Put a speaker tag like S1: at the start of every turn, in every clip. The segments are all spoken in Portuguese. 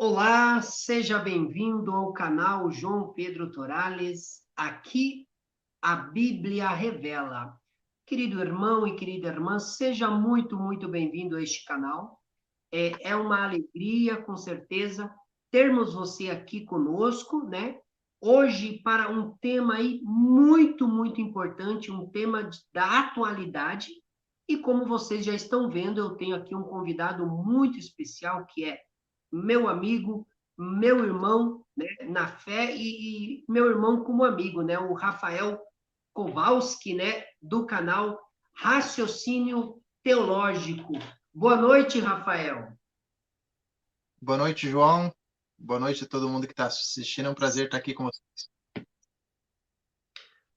S1: Olá, seja bem-vindo ao canal João Pedro Torales. Aqui a Bíblia revela. Querido irmão e querida irmã, seja muito bem-vindo a este canal. É uma alegria, com certeza, termos você aqui conosco, né? Hoje, para um tema aí muito importante, um tema da atualidade. E como vocês já estão vendo, eu tenho aqui um convidado muito especial, que é meu amigo, meu irmão, né, na fé e meu irmão como amigo, né, o Rafael Kowalski, né, do canal Raciocínio Teológico. Boa noite, Rafael.
S2: Boa noite, João. Boa noite a todo mundo que está assistindo. É um prazer estar aqui com vocês.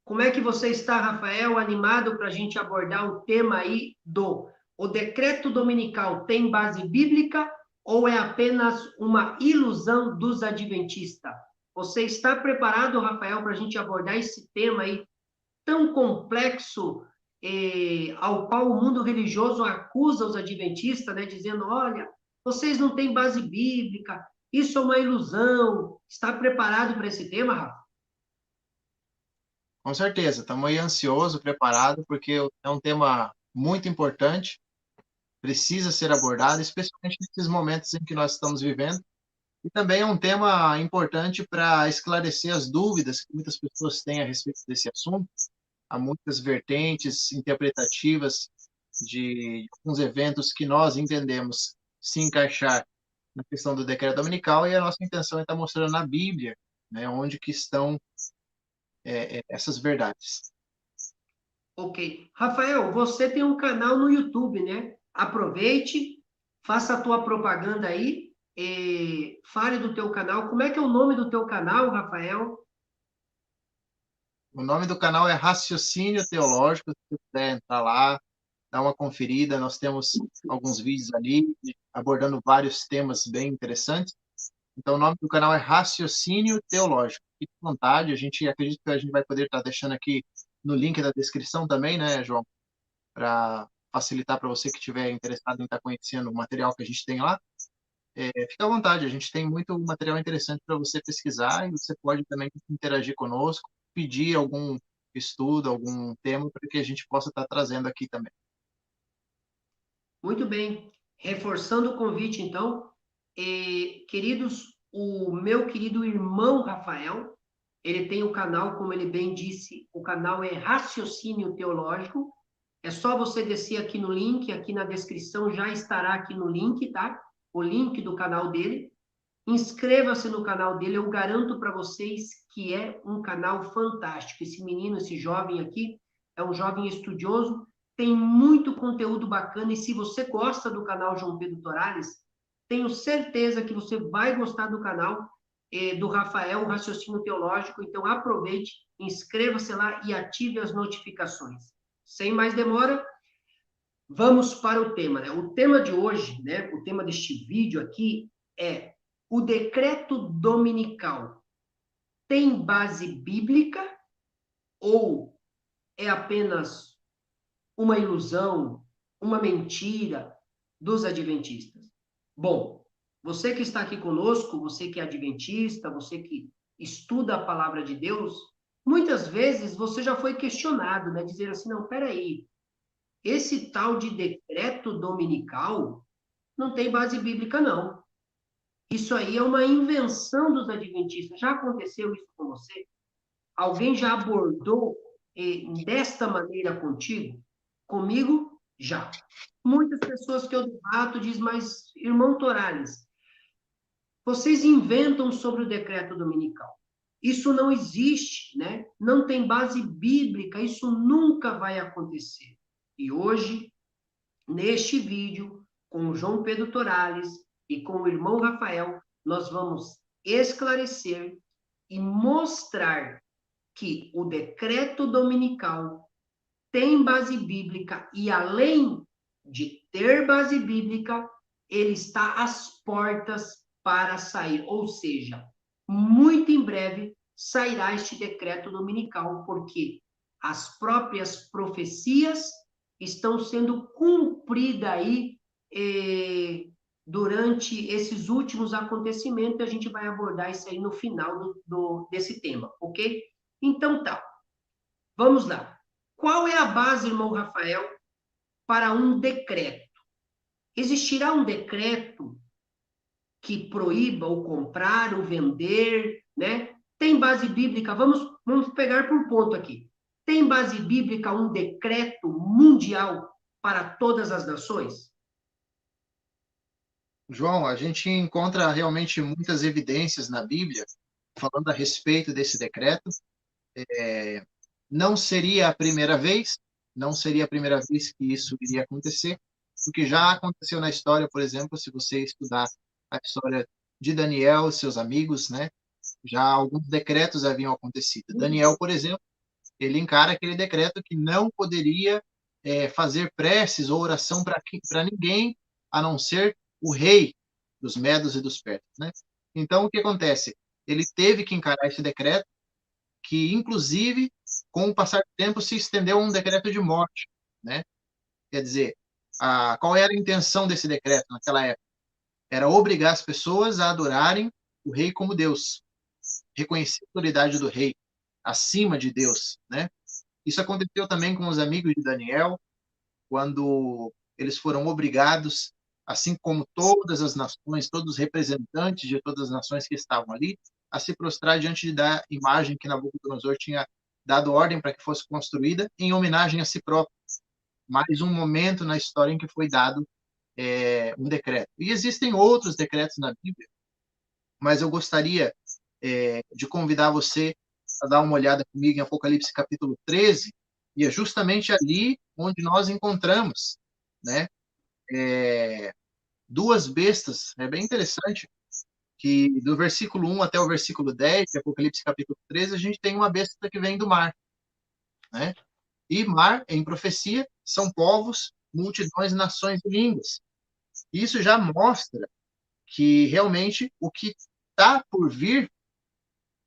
S1: Como é que você está, Rafael? Animado para a gente abordar o tema aí do o decreto dominical tem base bíblica ou é apenas uma ilusão dos adventistas? Você está preparado, Rafael, para a gente abordar esse tema aí tão complexo, ao qual o mundo religioso acusa os adventistas, né, dizendo, olha, vocês não têm base bíblica, isso é uma ilusão. Está preparado para esse tema, Rafa?
S2: Com certeza, estamos aí ansiosos, preparados, porque é um tema muito importante, precisa ser abordado, especialmente nesses momentos em que nós estamos vivendo. E também é um tema importante para esclarecer as dúvidas que muitas pessoas têm a respeito desse assunto. Há muitas vertentes interpretativas de alguns eventos que nós entendemos se encaixar na questão do decreto dominical, e a nossa intenção é estar mostrando na Bíblia, né, onde que estão essas verdades.
S1: Ok. Rafael, você tem um canal no YouTube, né? Aproveite, faça a tua propaganda aí, fale do teu canal. Como é que é o nome do teu canal, Rafael?
S2: O nome do canal é Raciocínio Teológico. Se você puder entrar lá, dar uma conferida, nós temos alguns vídeos ali abordando vários temas bem interessantes. Então, o nome do canal é Raciocínio Teológico. Fique à vontade, a gente acredita que a gente vai poder estar deixando aqui no link da descrição também, né, João? Para facilitar para você que estiver interessado em estar conhecendo o material que a gente tem lá. Fica à vontade, a gente tem muito material interessante para você pesquisar, e você pode também interagir conosco, pedir algum estudo, algum tema para que a gente possa estar trazendo aqui também.
S1: Muito bem. Reforçando o convite, então, queridos, o meu querido irmão Rafael, ele tem o canal, como ele bem disse, o canal é Raciocínio Teológico. É só você descer aqui no link, aqui na descrição já estará aqui no link, tá? O link do canal dele. Inscreva-se no canal dele, eu garanto para vocês que é um canal fantástico. Esse menino, esse jovem aqui, é um jovem estudioso, tem muito conteúdo bacana, e se você gosta do canal João Pedro Torales, tenho certeza que você vai gostar do canal do Rafael, o Raciocínio Teológico. Então aproveite, inscreva-se lá e ative as notificações. Sem mais demora, vamos para o tema, né? O tema de hoje, né? O tema deste vídeo aqui é: o decreto dominical tem base bíblica ou é apenas uma ilusão, uma mentira dos adventistas? Bom, você que está aqui conosco, você que é adventista, você que estuda a palavra de Deus, muitas vezes você já foi questionado, né? Dizer assim, não, peraí, esse tal de decreto dominical não tem base bíblica, não. Isso aí é uma invenção dos adventistas. Já aconteceu isso com você? Alguém já abordou desta maneira contigo? Comigo, já. Muitas pessoas que eu debato dizem, mas, irmão Torales, vocês inventam sobre o decreto dominical. Isso não existe, né? Não tem base bíblica, isso nunca vai acontecer. E hoje, neste vídeo, com o João Pedro Torales e com o irmão Rafael, nós vamos esclarecer e mostrar que o decreto dominical tem base bíblica e, além de ter base bíblica, ele está às portas para sair. Ou seja, muito em breve sairá este decreto dominical, porque as próprias profecias estão sendo cumpridas aí durante esses últimos acontecimentos, a gente vai abordar isso aí no final desse tema, ok? Então tá, vamos lá. Qual é a base, irmão Rafael, para um decreto? Existirá um decreto que proíba o comprar, o vender, né? Tem base bíblica, vamos pegar por ponto aqui. Tem base bíblica um decreto mundial para todas as nações?
S2: João, a gente encontra realmente muitas evidências na Bíblia falando a respeito desse decreto. Não seria a primeira vez, não seria a primeira vez que isso iria acontecer, porque já aconteceu na história, por exemplo, se você estudar a história de Daniel e seus amigos, né? Já alguns decretos haviam acontecido. Daniel, por exemplo, ele encara aquele decreto que não poderia fazer preces ou oração para ninguém, a não ser o rei dos Medos e dos Persas, né? Então, o que acontece? Ele teve que encarar esse decreto, que, inclusive, com o passar do tempo, se estendeu a um decreto de morte, né? Quer dizer, qual era a intenção desse decreto naquela época? Era obrigar as pessoas a adorarem o rei como Deus, reconhecer a autoridade do rei acima de Deus, né? Isso aconteceu também com os amigos de Daniel, quando eles foram obrigados, assim como todas as nações, todos os representantes de todas as nações que estavam ali, a se prostrar diante da imagem que Nabucodonosor tinha dado ordem para que fosse construída em homenagem a si próprio. Mais um momento na história em que foi dado um decreto. E existem outros decretos na Bíblia, mas eu gostaria de convidar você a dar uma olhada comigo em Apocalipse capítulo 13, e é justamente ali onde nós encontramos, né, duas bestas. É bem interessante que do versículo 1 até o versículo 10, de Apocalipse capítulo 13, a gente tem uma besta que vem do mar, né? E mar, em profecia, são povos, multidões, nações e línguas. Isso já mostra que realmente o que está por vir,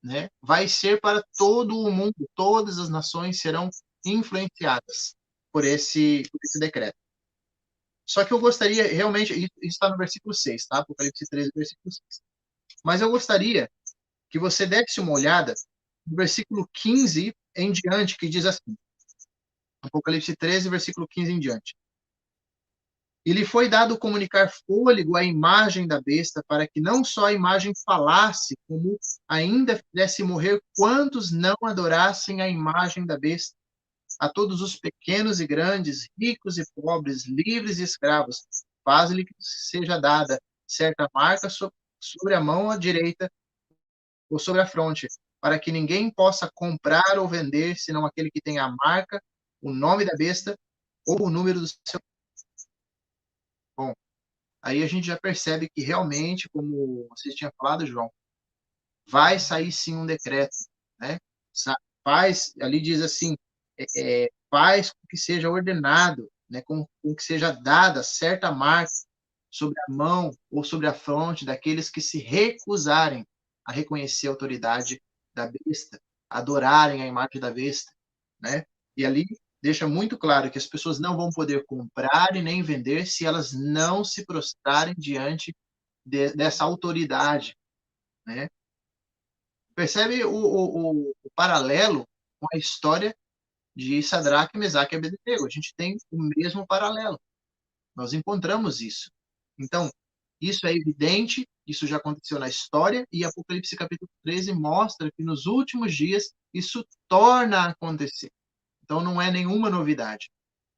S2: né, vai ser para todo o mundo, todas as nações serão influenciadas por esse decreto. Só que eu gostaria realmente, isso está no versículo 6, tá? Apocalipse 13, versículo 6. Mas eu gostaria que você desse uma olhada no versículo 15 em diante, que diz assim, Apocalipse 13, versículo 15 em diante. E lhe foi dado comunicar fôlego à imagem da besta, para que não só a imagem falasse, como ainda fizesse morrer quantos não adorassem a imagem da besta. A todos os pequenos e grandes, ricos e pobres, livres e escravos, faz-lhe que seja dada certa marca sobre a mão à direita ou sobre a fronte, para que ninguém possa comprar ou vender, senão aquele que tem a marca, o nome da besta ou o número do seu. Bom, aí a gente já percebe que realmente, como vocês tinham falado, João, vai sair sim um decreto, né? Faz, ali diz assim, faz com que seja ordenado, né? Com que seja dada certa marca sobre a mão ou sobre a fronte daqueles que se recusarem a reconhecer a autoridade da besta, adorarem a imagem da besta, né? E ali deixa muito claro que as pessoas não vão poder comprar e nem vender se elas não se prostrarem diante dessa autoridade, né? Percebe o paralelo com a história de Sadraque, Mesaque e Abednego? A gente tem o mesmo paralelo. Nós encontramos isso. Então, isso é evidente, isso já aconteceu na história, e Apocalipse capítulo 13 mostra que nos últimos dias isso torna a acontecer. Então, não é nenhuma novidade.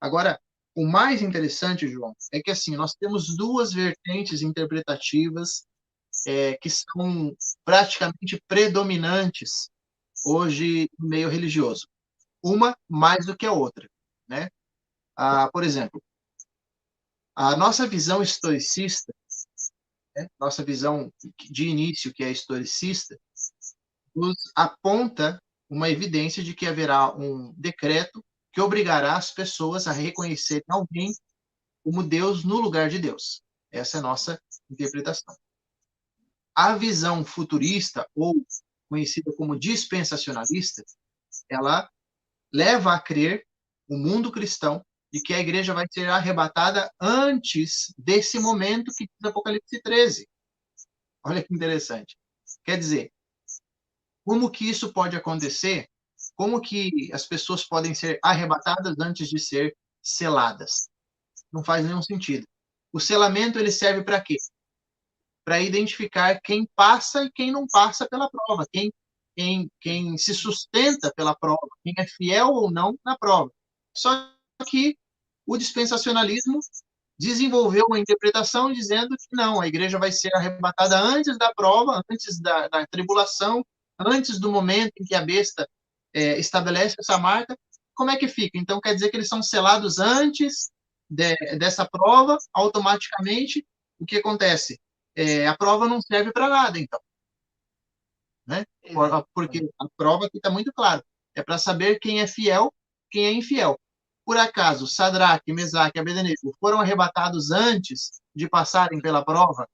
S2: Agora, o mais interessante, João, é que assim, nós temos duas vertentes interpretativas que são praticamente predominantes hoje no meio religioso. Uma mais do que a outra, né? Por exemplo, a nossa visão historicista, né? Nossa visão de início, que é historicista, nos aponta uma evidência de que haverá um decreto que obrigará as pessoas a reconhecerem alguém como Deus no lugar de Deus. Essa é a nossa interpretação. A visão futurista, ou conhecida como dispensacionalista, ela leva a crer o mundo cristão de que a igreja vai ser arrebatada antes desse momento que diz Apocalipse 13. Olha que interessante. Quer dizer, como que isso pode acontecer? Como que as pessoas podem ser arrebatadas antes de ser seladas? Não faz nenhum sentido. O selamento ele serve para quê? Para identificar quem passa e quem não passa pela prova, quem se sustenta pela prova, quem é fiel ou não na prova. Só que o dispensacionalismo desenvolveu uma interpretação dizendo que não, a igreja vai ser arrebatada antes da prova, antes da tribulação, antes do momento em que a besta estabelece essa marca. Como é que fica? Então, quer dizer que eles são selados antes dessa prova, automaticamente. O que acontece? A prova não serve para nada, então. Né? Porque a prova aqui está muito clara. É para saber quem é fiel, quem é infiel. Por acaso, Sadraque, Mesaque e Abednego foram arrebatados antes de passarem pela prova?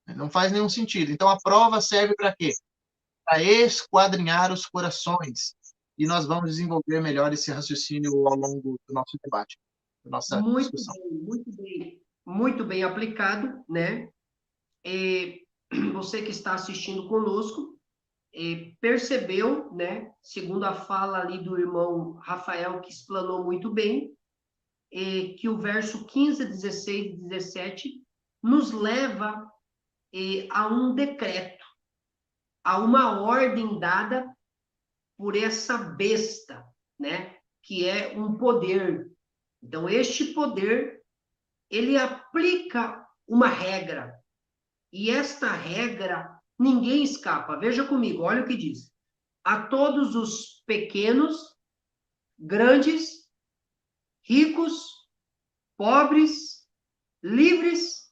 S2: Não faz nenhum sentido. Então, a prova serve para quê? Para esquadrinhar os corações. E nós vamos desenvolver melhor esse raciocínio ao longo do nosso debate, da nossa discussão.
S1: Muito bem aplicado, né? E você que está assistindo conosco, percebeu, né? Segundo a fala ali do irmão Rafael, que explanou muito bem, que o verso 15, 16 e 17 nos leva a um decreto, a uma ordem dada por essa besta, né? Que é um poder. Então, este poder, ele aplica uma regra. E esta regra, ninguém escapa. Veja comigo, olha o que diz. A todos os pequenos, grandes, ricos, pobres, livres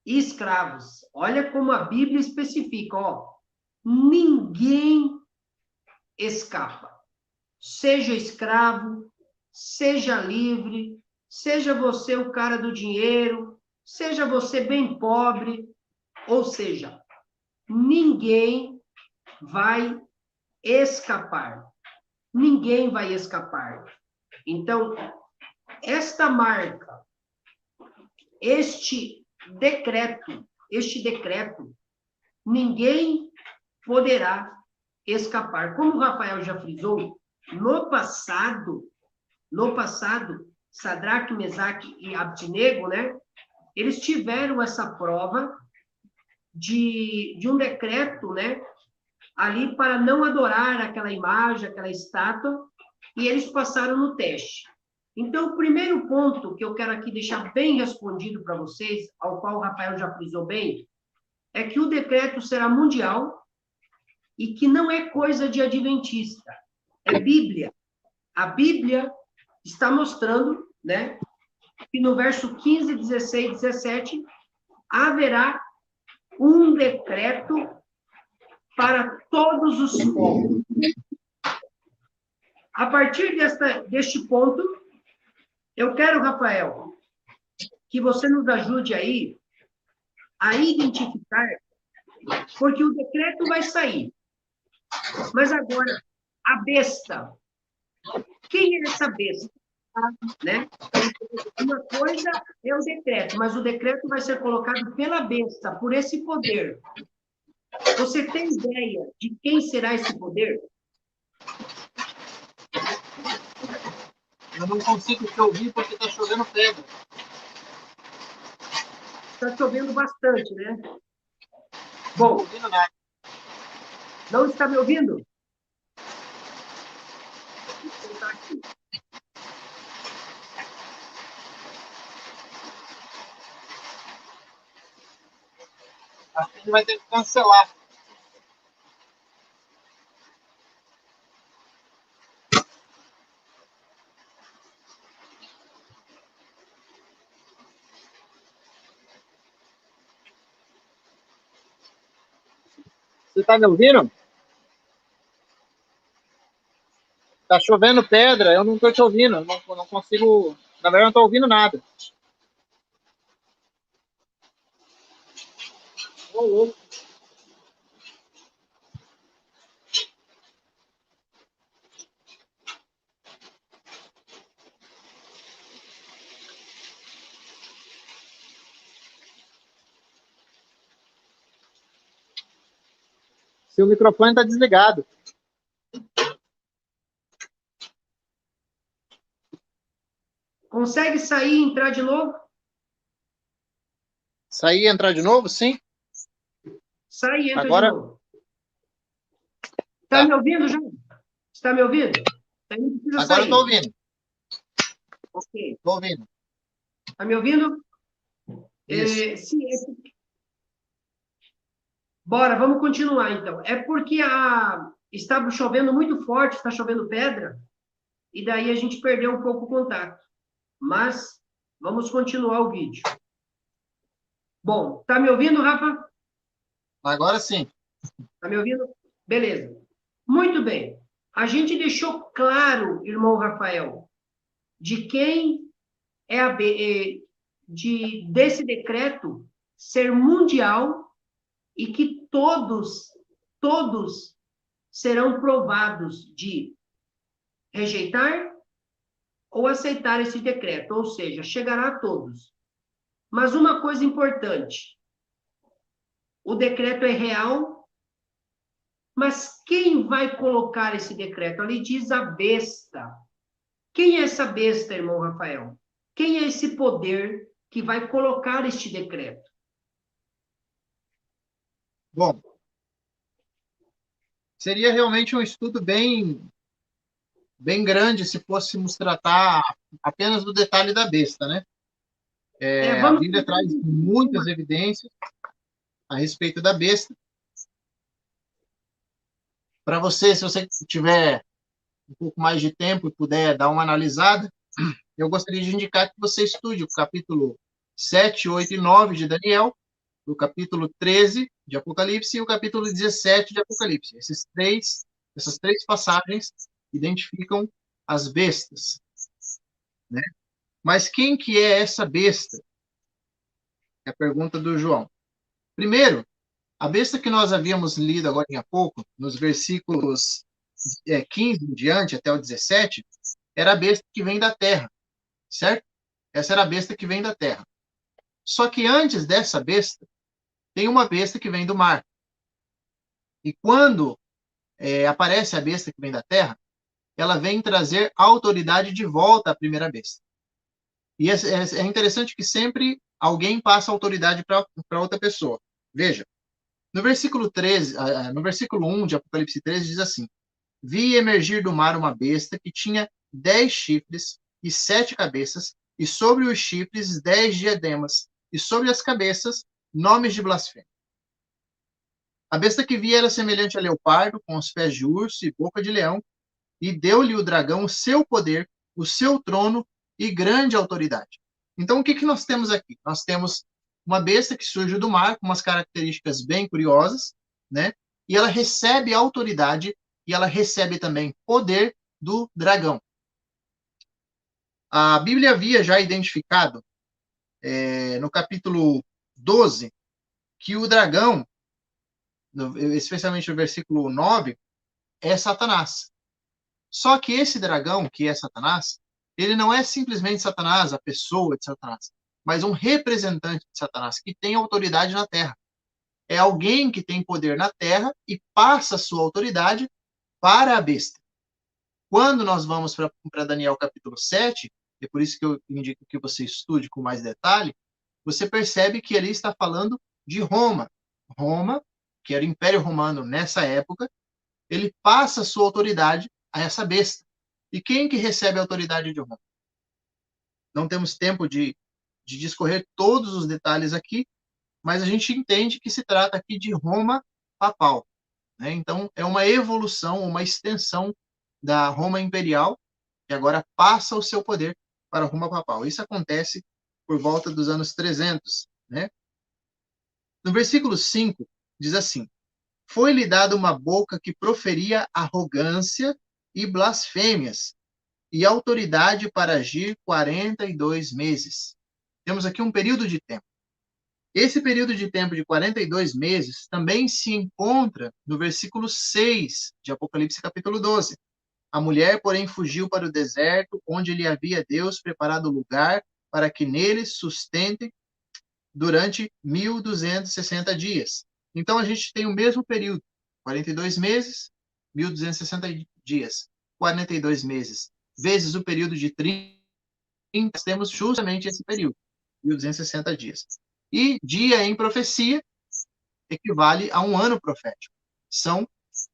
S1: e escravos. Olha como a Bíblia especifica, ó. Ninguém escapa. Seja escravo, seja livre, seja você o cara do dinheiro, seja você bem pobre, ou seja, ninguém vai escapar. Ninguém vai escapar. Então, esta marca, este decreto, ninguém poderá escapar. Como o Rafael já frisou, no passado, Sadraque, Mesaque e Abdinego, né? Eles tiveram essa prova de um decreto, né? Ali para não adorar aquela imagem, aquela estátua, e eles passaram no teste. Então, o primeiro ponto que eu quero aqui deixar bem respondido para vocês, ao qual o Rafael já frisou bem, é que o decreto será mundial e que não é coisa de adventista, é Bíblia. A Bíblia está mostrando, né, que no verso 15, 16, 17, haverá um decreto para todos os povos. A partir deste ponto, eu quero, Rafael, que você nos ajude aí a identificar, porque o decreto vai sair. Mas agora, a besta. Quem é essa besta? Né? Uma coisa é o decreto, mas o decreto vai ser colocado pela besta, por esse poder. Você tem ideia de quem será esse poder?
S2: Eu não consigo te ouvir porque está chovendo pedra.
S1: Está chovendo bastante, né? Bom, não está me ouvindo? Vou tentar aqui.
S2: Acho que a gente vai ter que cancelar. Você está me ouvindo? Tá chovendo pedra, eu não estou te ouvindo, não consigo. Na verdade, não estou ouvindo nada. Oh, Seu microfone está desligado.
S1: Consegue sair e entrar de novo?
S2: Sair e entrar de novo? Sim.
S1: Sai e entra
S2: Agora,
S1: de novo. Está
S2: tá.
S1: me ouvindo já? Está me ouvindo? Aí não precisa
S2: Agora eu estou
S1: sair.
S2: ouvindo.
S1: Ok.
S2: Estou ouvindo.
S1: Está me ouvindo?
S2: Isso.
S1: Sim, bora, vamos continuar então. É porque está chovendo muito forte, está chovendo pedra, e daí a gente perdeu um pouco o contato. Mas vamos continuar o vídeo. Bom, tá me ouvindo, Rafa?
S2: Agora sim.
S1: Tá me ouvindo? Beleza. Muito bem. A gente deixou claro, irmão Rafael, de quem é desse decreto ser mundial e que todos serão provados de rejeitar ou aceitar esse decreto, ou seja, chegará a todos. Mas uma coisa importante, o decreto é real, mas quem vai colocar esse decreto? Ali diz a besta. Quem é essa besta, irmão Rafael? Quem é esse poder que vai colocar este decreto?
S2: Bom, seria realmente um estudo bem grande se fôssemos tratar apenas do detalhe da besta, né? A
S1: Vamos
S2: Bíblia traz muitas evidências a respeito da besta. Para você, se você tiver um pouco mais de tempo e puder dar uma analisada, eu gostaria de indicar que você estude o capítulo 7, 8 e 9 de Daniel, o capítulo 13 de Apocalipse e o capítulo 17 de Apocalipse. Essas três passagens identificam as bestas, né? Mas quem que é essa besta? É a pergunta do João. Primeiro, a besta que nós havíamos lido agora há pouco, nos versículos 15 em diante até o 17, era a besta que vem da terra, certo? Essa era a besta que vem da terra. Só que antes dessa besta, tem uma besta que vem do mar. E quando aparece a besta que vem da terra, ela vem trazer a autoridade de volta à primeira besta. E é interessante que sempre alguém passa a autoridade para outra pessoa. Veja, no versículo 13, no versículo 1 de Apocalipse 13 diz assim: Vi emergir do mar uma besta que tinha 10 chifres e 7 cabeças, e sobre os chifres 10 diademas, e sobre as cabeças nomes de blasfêmia. A besta que vi era semelhante a leopardo, com os pés de urso e boca de leão, e deu-lhe o dragão o seu poder, o seu trono e grande autoridade. Então, o que nós temos aqui? Nós temos uma besta que surge do mar, com umas características bem curiosas, né? E ela recebe autoridade e ela recebe também poder do dragão. A Bíblia havia já identificado, no capítulo 12, que o dragão, especialmente no versículo 9, é Satanás. Só que esse dragão, que é Satanás, ele não é simplesmente Satanás, a pessoa de Satanás, mas um representante de Satanás, que tem autoridade na Terra. É alguém que tem poder na Terra e passa a sua autoridade para a besta. Quando nós vamos para Daniel capítulo 7, é por isso que eu indico que você estude com mais detalhe, você percebe que ali está falando de Roma. Roma, que era o Império Romano nessa época, ele passa a sua autoridade a essa besta. E quem que recebe a autoridade de Roma? Não temos tempo de discorrer todos os detalhes aqui, mas a gente entende que se trata aqui de Roma papal, né? Então, é uma evolução, uma extensão da Roma imperial, que agora passa o seu poder para a Roma papal. Isso acontece por volta dos anos 300, né? No versículo 5, diz assim: Foi-lhe dada uma boca que proferia arrogância e blasfêmias, e autoridade para agir 42 meses. Temos aqui um período de tempo. Esse período de tempo de 42 meses também se encontra no versículo 6 de Apocalipse capítulo 12. A mulher, porém, fugiu para o deserto, onde lhe havia Deus preparado lugar para que nele sustente durante 1.260 dias. Então, a gente tem o mesmo período, 42 meses, 1.260 dias. 42 meses vezes o período de 30, nós temos justamente esse período, 1.260 dias. E dia em profecia equivale a um ano profético. São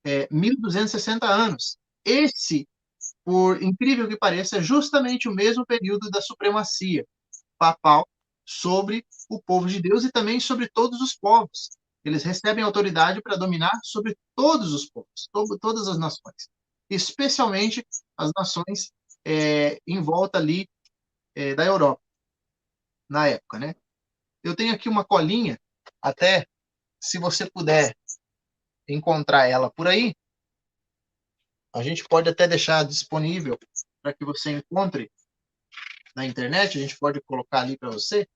S2: 1.260 anos. Esse, por incrível que pareça, é justamente o mesmo período da supremacia papal sobre o povo de Deus e também sobre todos os povos. Eles recebem autoridade para dominar sobre todos os povos, todas as nações, especialmente as nações em volta ali da Europa, na época, né? Eu tenho aqui uma colinha, até se você puder encontrar ela por aí, a gente pode até deixar disponível para que você encontre na internet, a gente pode colocar ali para você,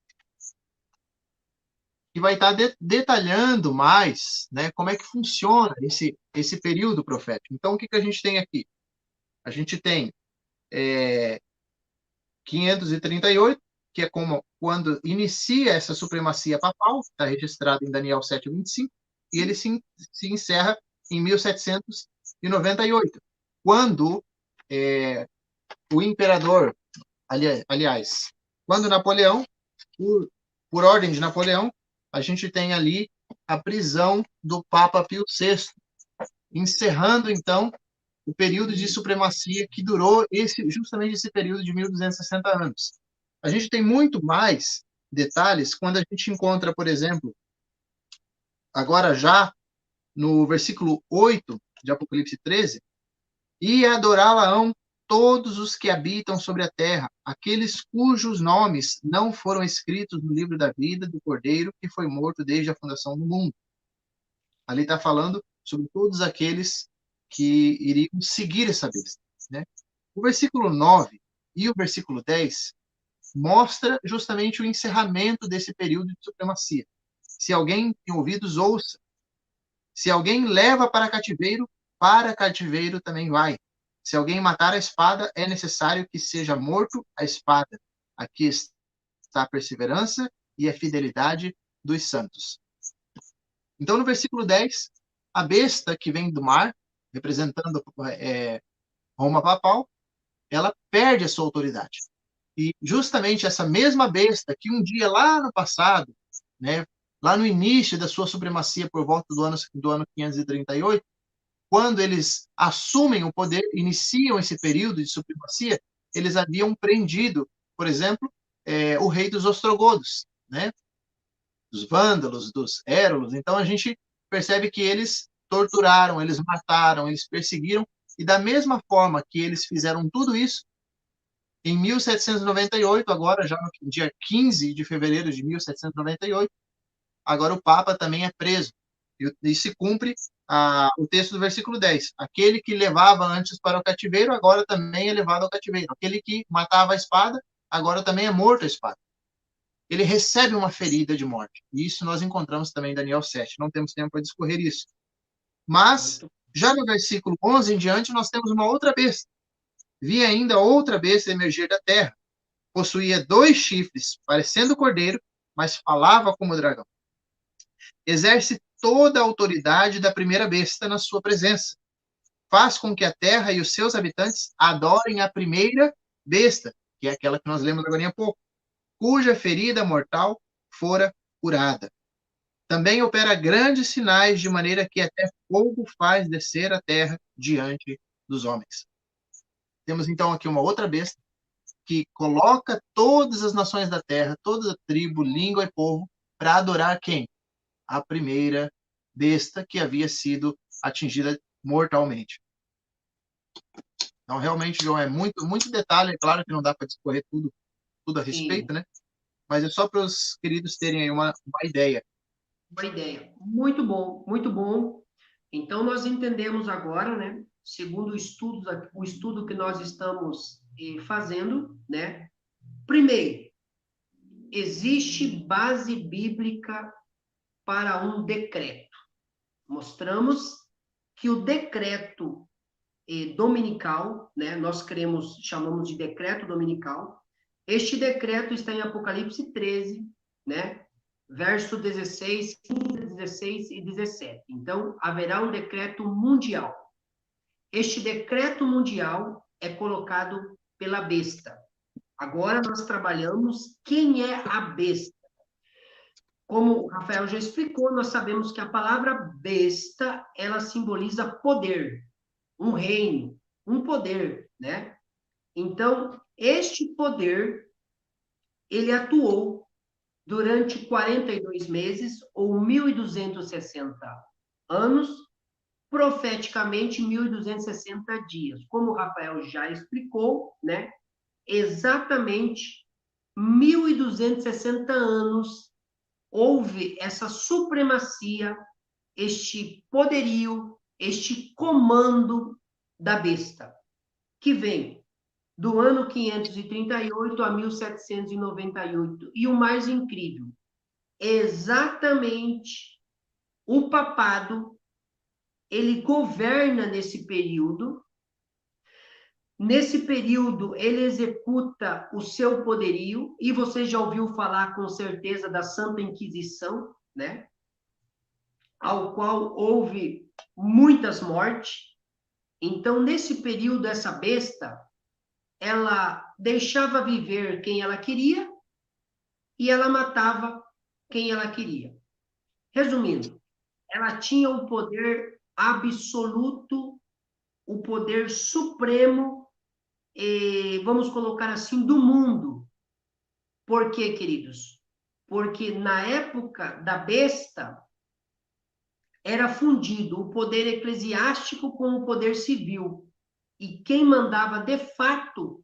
S2: que vai estar detalhando mais, né, como é que funciona esse período profético. Então, o que a gente tem aqui? A gente tem 538, que é como quando inicia essa supremacia papal, está registrado em Daniel 7:25, e ele se encerra em 1798, quando o imperador, aliás, quando Napoleão, por ordem de Napoleão, a gente tem ali a prisão do Papa Pio VI, encerrando, então, o período de supremacia que durou justamente esse período de 1.260 anos. A gente tem muito mais detalhes quando a gente encontra, por exemplo, agora já no versículo 8 de Apocalipse 13, e adorá-la-ão todos os que habitam sobre a terra, aqueles cujos nomes não foram escritos no livro da vida do Cordeiro que foi morto desde a fundação do mundo. Ali está falando sobre todos aqueles que iriam seguir essa besta, né? O versículo 9 e o versículo 10 mostra justamente o encerramento desse período de supremacia. Se alguém tem ouvidos, ouça. Se alguém leva para cativeiro também vai. Se alguém matar a espada, é necessário que seja morto a espada. Aqui está a perseverança e a fidelidade dos santos. Então, no versículo 10, a besta que vem do mar, representando Roma papal, ela perde a sua autoridade. E justamente essa mesma besta que um dia lá no passado, né, lá no início da sua supremacia por volta do ano 538, quando eles assumem o poder, iniciam esse período de supremacia, eles haviam prendido, por exemplo, o rei dos ostrogodos, né, dos vândalos, dos érolos. Então a gente percebe que eles torturaram, eles mataram, eles perseguiram, e da mesma forma que eles fizeram tudo isso, em 1798, agora já no dia 15 de fevereiro de 1798, agora o Papa também é preso. E se cumpre o texto do versículo 10. Aquele que levava antes para o cativeiro, agora também é levado ao cativeiro. Aquele que matava a espada, agora também é morto a espada. Ele recebe uma ferida de morte. E isso nós encontramos também em Daniel 7. Não temos tempo para discorrer isso. Mas, já no versículo 11 em diante, nós temos uma outra besta. Vi ainda outra besta emergir da terra. Possuía 2 chifres, parecendo cordeiro, mas falava como dragão. Exerce toda a autoridade da primeira besta na sua presença. Faz com que a terra e os seus habitantes adorem a primeira besta, que é aquela que nós lemos agora há pouco, cuja ferida mortal fora curada. Também opera grandes sinais, de maneira que até fogo faz descer a terra diante dos homens. Temos então aqui uma outra besta, que coloca todas as nações da terra, toda a tribo, língua e povo, para adorar quem? A primeira besta que havia sido atingida mortalmente. Então, realmente, João, é muito, muito detalhe. É claro que não dá para discorrer tudo a respeito, né? Mas é só para os queridos terem aí uma ideia.
S1: Uma ideia. Muito bom, muito bom. Então, nós entendemos agora, né, segundo o estudo que nós estamos fazendo, né? Primeiro, existe base bíblica para um decreto. Mostramos que o decreto dominical, né, nós chamamos de decreto dominical. Este decreto está em Apocalipse 13, né, verso 16, 15 16 e 17. Então, haverá um decreto mundial. Este decreto mundial é colocado pela besta. Agora nós trabalhamos quem é a besta. Como o Rafael já explicou, nós sabemos que a palavra besta, ela simboliza poder, um reino, um poder, né? Então, este poder, ele atuou durante 42 meses, ou 1.260 anos, profeticamente 1.260 dias. Como o Rafael já explicou, né? Exatamente 1.260 anos houve essa supremacia, este poderio, este comando da besta, que vem do ano 538 a 1798. E o mais incrível, exatamente o papado, ele governa nesse período. Nesse período, ele executa o seu poderio, e você já ouviu falar com certeza da Santa Inquisição, né? Ao qual houve muitas mortes. Então, nesse período, essa besta, ela deixava viver quem ela queria e ela matava quem ela queria. Resumindo, ela tinha o poder absoluto, o poder supremo, vamos colocar assim, do mundo. Por quê, queridos? Porque na época da besta, era fundido o poder eclesiástico com o poder civil. E quem mandava de fato,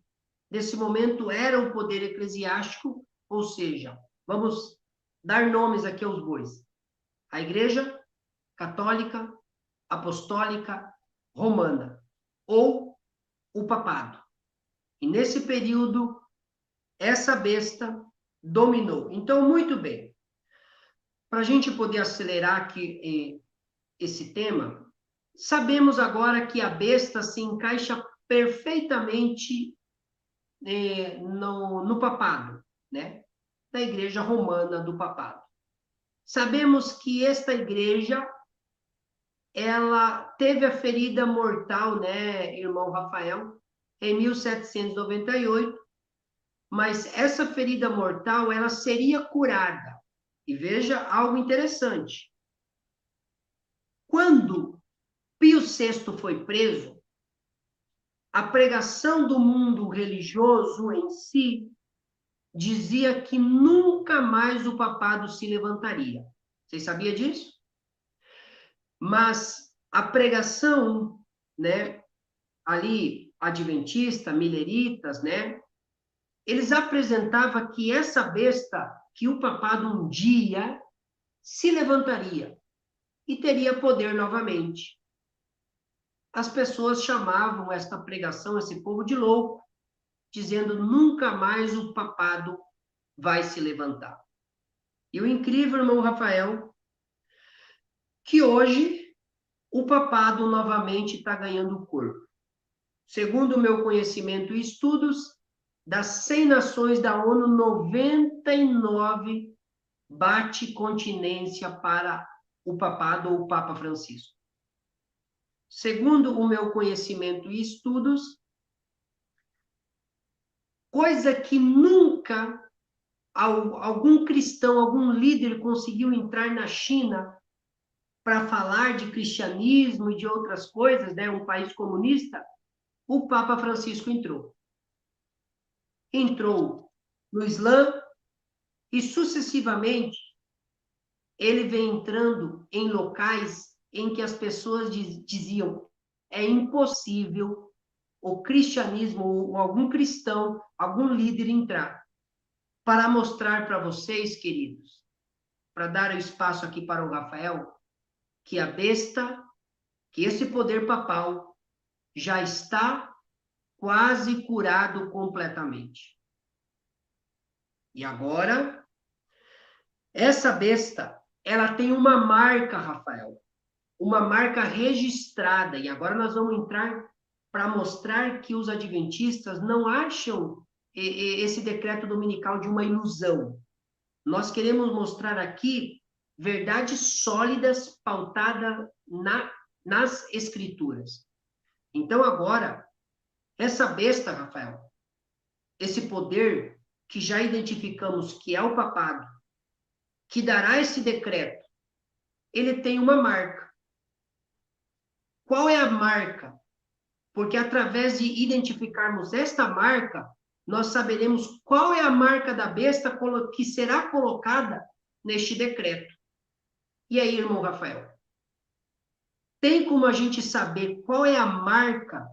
S1: nesse momento, era o poder eclesiástico, ou seja, vamos dar nomes aqui aos bois. A Igreja Católica, Apostólica, Romana, ou o papado. E nesse período, essa besta dominou. Então, muito bem. Para a gente poder acelerar aqui esse tema, sabemos agora que a besta se encaixa perfeitamente no papado, né? Da Igreja Romana do papado. Sabemos que esta igreja, ela teve a ferida mortal, né, irmão Rafael, em 1798, mas essa ferida mortal, ela seria curada. E veja algo interessante. Quando Pio VI foi preso, a pregação do mundo religioso em si dizia que nunca mais o papado se levantaria. Vocês sabiam disso? Mas a pregação, né, ali, adventista, mileritas, né, eles apresentavam que essa besta, que o papado um dia se levantaria e teria poder novamente. As pessoas chamavam esta pregação, esse povo de louco, dizendo nunca mais o papado vai se levantar. E o incrível, irmão Rafael, que hoje o papado novamente está ganhando corpo. Segundo o meu conhecimento e estudos, das 100 nações da ONU, 99 bate continência para o papado ou o Papa Francisco. Segundo o meu conhecimento e estudos, coisa que nunca algum cristão, algum líder conseguiu entrar na China para falar de cristianismo e de outras coisas, né, um país comunista, o Papa Francisco entrou. Entrou no Islã e, sucessivamente, ele vem entrando em locais em que as pessoas diziam é impossível o cristianismo ou algum cristão, algum líder entrar. Para mostrar para vocês, queridos, para dar o espaço aqui para o Rafael, que a besta, que esse poder papal já está quase curado completamente. E agora, essa besta, ela tem uma marca, Rafael, uma marca registrada. E agora nós vamos entrar para mostrar que os adventistas não acham esse decreto dominical de uma ilusão. Nós queremos mostrar aqui verdades sólidas pautadas nas escrituras. Então, agora, essa besta, Rafael, esse poder que já identificamos que é o papado, que dará esse decreto, ele tem uma marca. Qual é a marca? Porque através de identificarmos esta marca, nós saberemos qual é a marca da besta que será colocada neste decreto. E aí, irmão Rafael? Tem como a gente saber qual é a marca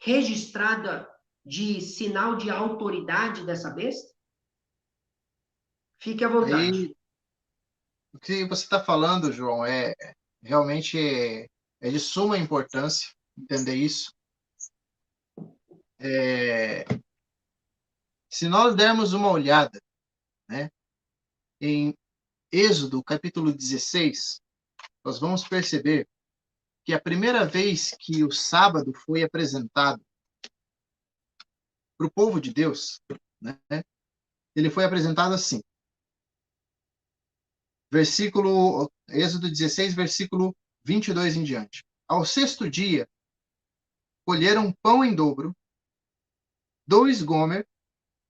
S1: registrada de sinal de autoridade dessa besta? Fique à vontade.
S2: Aí, o que você está falando, João, realmente é de suma importância entender isso. Se nós dermos uma olhada, né, em Êxodo, capítulo 16, nós vamos perceber que a primeira vez que o sábado foi apresentado para o povo de Deus, né, ele foi apresentado assim. Êxodo 16, versículo 22 em diante. Ao sexto dia, colheram pão em dobro, 2 gomer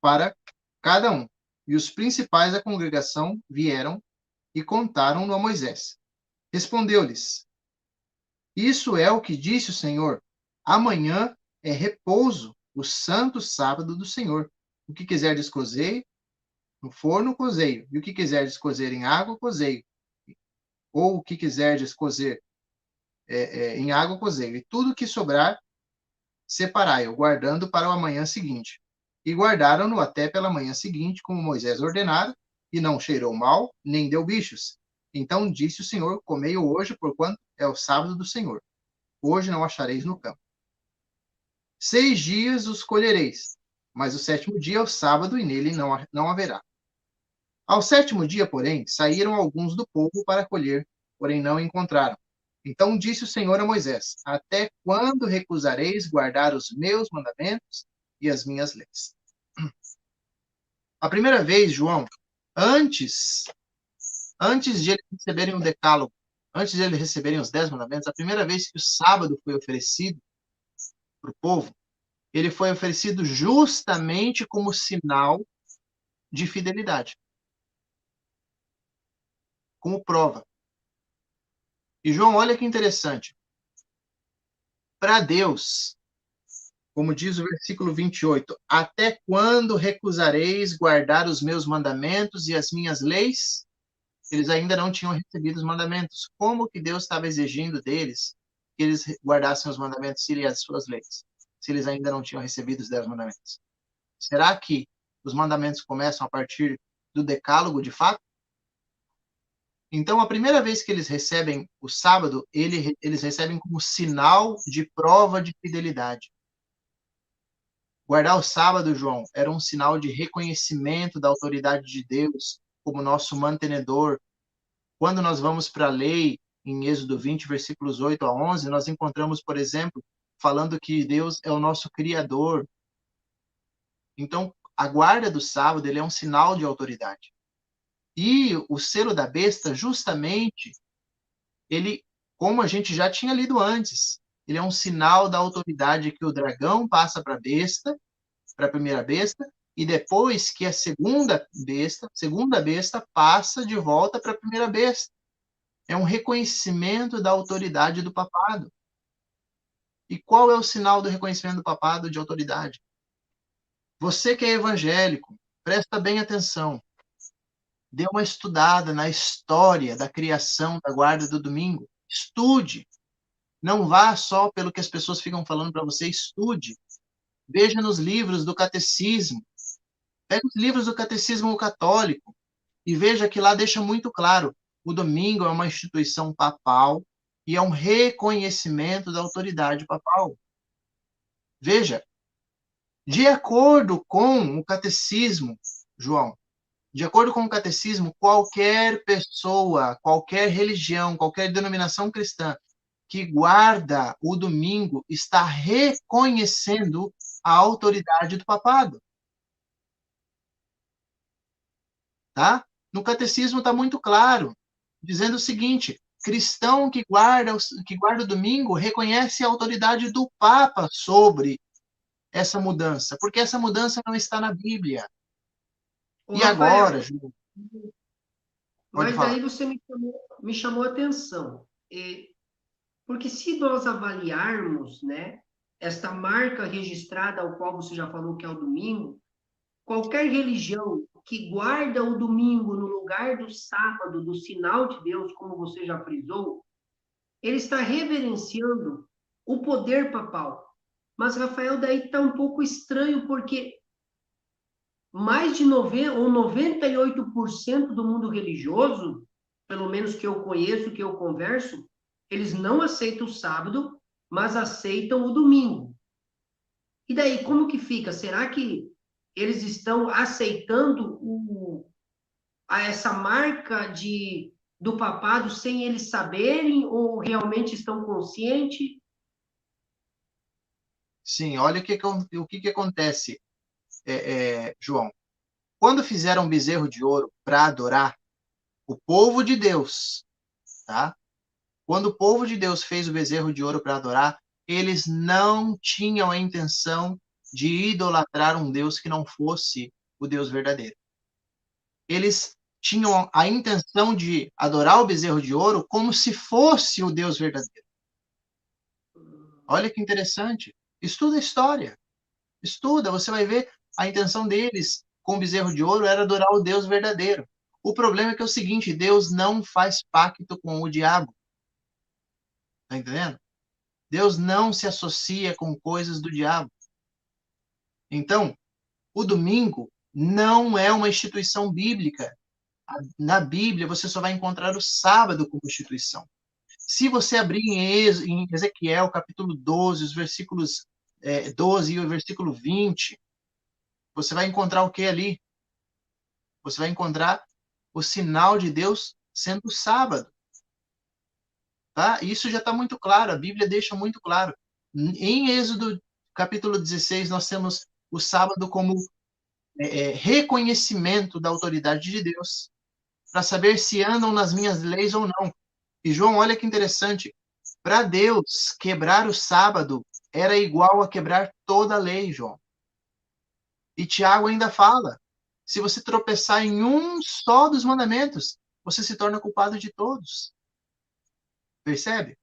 S2: para cada um. E os principais da congregação vieram e contaram-no a Moisés. Respondeu-lhes: Isso é o que disse o Senhor. Amanhã é repouso, o santo sábado do Senhor. O que quiserdes cozer, no forno cozeio. E o que quiserdes cozer em água, cozeio. Ou o que quiserdes cozer em água, cozeio. E tudo que sobrar, separai-o, guardando para o amanhã seguinte. E guardaram-no até pela manhã seguinte, como Moisés ordenara, e não cheirou mal, nem deu bichos. Então disse o Senhor: Comei-o hoje, porquanto é o sábado do Senhor. Hoje não achareis no campo. 6 dias os colhereis, mas o sétimo dia é o sábado, e nele não haverá. Ao sétimo dia, porém, saíram alguns do povo para colher, porém não encontraram. Então disse o Senhor a Moisés: Até quando recusareis guardar os meus mandamentos e as minhas leis? A primeira vez, João, antes, antes de eles receberem o decálogo, antes de eles receberem os 10 mandamentos, a primeira vez que o sábado foi oferecido para o povo, ele foi oferecido justamente como sinal de fidelidade, como prova. E, João, olha que interessante. Para Deus, como diz o versículo 28, até quando recusareis guardar os meus mandamentos e as minhas leis? Eles ainda não tinham recebido os mandamentos. Como que Deus estava exigindo deles que eles guardassem os mandamentos e as suas leis, se eles ainda não tinham recebido os 10 mandamentos? Será que os mandamentos começam a partir do decálogo de fato? Então, a primeira vez que eles recebem o sábado, eles recebem como sinal de prova de fidelidade. Guardar o sábado, João, era um sinal de reconhecimento da autoridade de Deus como nosso mantenedor. Quando nós vamos para a lei, em Êxodo 20, versículos 8 a 11, nós encontramos, por exemplo, falando que Deus é o nosso Criador. Então, a guarda do sábado ele é um sinal de autoridade. E o selo da besta, justamente, ele, como a gente já tinha lido antes, ele é um sinal da autoridade que o dragão passa para a besta, para a primeira besta, e depois que a segunda besta passa de volta para a primeira besta. É um reconhecimento da autoridade do papado. E qual é o sinal do reconhecimento do papado de autoridade? Você que é evangélico, presta bem atenção. Dê uma estudada na história da criação da guarda do domingo. Estude. Não vá só pelo que as pessoas ficam falando para você, estude. Veja nos livros do catecismo. Pega os livros do catecismo católico e veja que lá deixa muito claro: o domingo é uma instituição papal e é um reconhecimento da autoridade papal. Veja, de acordo com o catecismo, João, de acordo com o catecismo, qualquer pessoa, qualquer religião, qualquer denominação cristã que guarda o domingo está reconhecendo a autoridade do papado. Tá? No catecismo está muito claro. dizendo o seguinte: cristão que guarda o domingo reconhece a autoridade do Papa sobre essa mudança, porque essa mudança não está na Bíblia.
S1: Ô,
S2: E agora,
S1: Rafael,
S2: Ju, pode
S1: mas daí
S2: falar.
S1: você me chamou a atenção. Porque se nós avaliarmos, né, esta marca registrada ao qual você já falou que é o domingo, qualquer religião que guarda o domingo no lugar do sábado, do sinal de Deus, como você já frisou, ele está reverenciando o poder papal. Mas, Rafael, daí está um pouco estranho, porque mais de 90, ou 98% do mundo religioso, pelo menos que eu conheço, que eu converso, eles não aceitam o sábado, mas aceitam o domingo. E daí, como que fica? Será que eles estão aceitando essa marca do papado sem eles saberem ou realmente estão conscientes?
S2: Sim, olha o que acontece, João. Quando fizeram um bezerro de ouro para adorar o povo de Deus, tá? Quando o povo de Deus fez o bezerro de ouro para adorar, eles não tinham a intenção de idolatrar um Deus que não fosse o Deus verdadeiro. Eles tinham a intenção de adorar o bezerro de ouro como se fosse o Deus verdadeiro. Olha que interessante. Estuda a história. Estuda, você vai ver a intenção deles com o bezerro de ouro era adorar o Deus verdadeiro. O problema é que é o seguinte, Deus não faz pacto com o diabo. Tá entendendo? Deus não se associa com coisas do diabo. Então, o domingo não é uma instituição bíblica. Na Bíblia, você só vai encontrar o sábado como instituição. Se você abrir em Ezequiel, capítulo 12, os versículos 12 e o versículo 20, você vai encontrar o que ali? Você vai encontrar o sinal de Deus sendo o sábado. Tá? Isso já está muito claro, a Bíblia deixa muito claro. Em Êxodo, capítulo 16, nós temos o sábado como reconhecimento da autoridade de Deus, para saber se andam nas minhas leis ou não. E João, olha que interessante, para Deus, quebrar o sábado era igual a quebrar toda a lei, João. E Tiago ainda fala, se você tropeçar em um só dos mandamentos, você se torna culpado de todos. Percebe?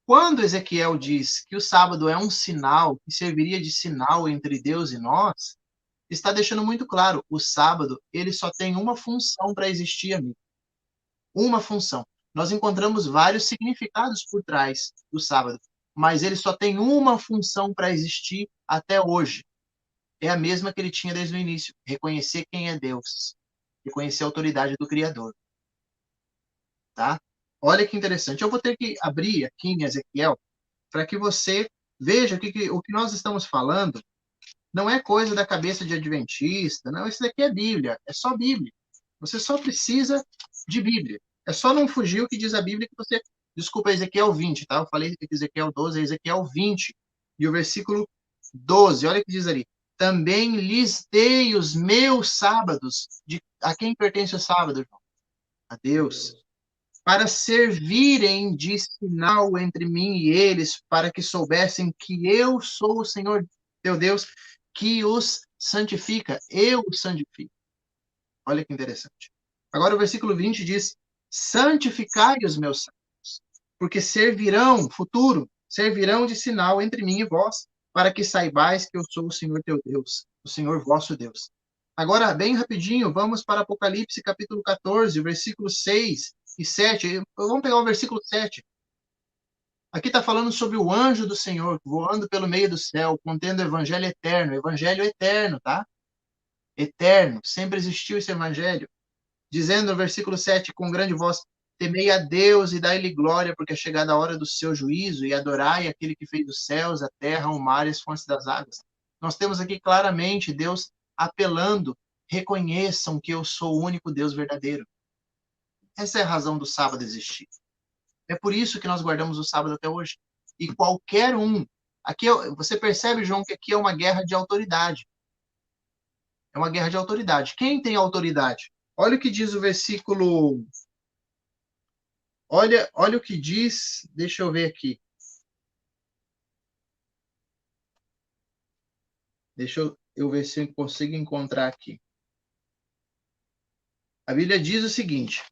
S2: Quando Ezequiel diz que o sábado é um sinal, que serviria de sinal entre Deus e nós, está deixando muito claro, o sábado, ele só tem uma função para existir, amigo. Uma função. Nós encontramos vários significados por trás do sábado, mas ele só tem uma função para existir até hoje. É a mesma que ele tinha desde o início, reconhecer quem é Deus, reconhecer a autoridade do Criador, tá? Olha que interessante. Eu vou ter que abrir aqui em Ezequiel para que você veja o que nós estamos falando não é coisa da cabeça de adventista, não, isso daqui é Bíblia, é só Bíblia. Você só precisa de Bíblia. É só não fugir o que diz a Bíblia que você... Desculpa, Ezequiel 20, tá? Eu falei que Ezequiel 12, é Ezequiel 20. E o versículo 12, olha o que diz ali. Também lhes dei os meus sábados. A quem pertence o sábado, João? A Deus. Para servirem de sinal entre mim e eles, para que soubessem que eu sou o Senhor teu Deus, que os santifica. Eu os santifico. Olha que interessante. Agora o versículo 20 diz: santificai os meus sábados, porque servirão, futuro, servirão de sinal entre mim e vós, para que saibais que eu sou o Senhor teu Deus, o Senhor vosso Deus. Agora, bem rapidinho, vamos para Apocalipse, capítulo 14, versículo 6 e 7. Vamos pegar o versículo 7. Aqui está falando sobre o anjo do Senhor voando pelo meio do céu, contendo evangelho eterno, tá? Eterno, sempre existiu esse evangelho. Dizendo no versículo 7, com grande voz, temei a Deus e dai-lhe glória, porque é chegada a hora do seu juízo, e adorai aquele que fez os céus, a terra, o mar e as fontes das águas. Nós temos aqui claramente Deus apelando, reconheçam que eu sou o único Deus verdadeiro. Essa é a razão do sábado existir. É por isso que nós guardamos o sábado até hoje. E qualquer um, aqui você percebe, João, que aqui é uma guerra de autoridade. É uma guerra de autoridade. Quem tem autoridade? Olha o que diz o versículo Olha o que diz, deixa eu ver aqui. Deixa eu ver se eu consigo encontrar aqui. A Bíblia diz o seguinte,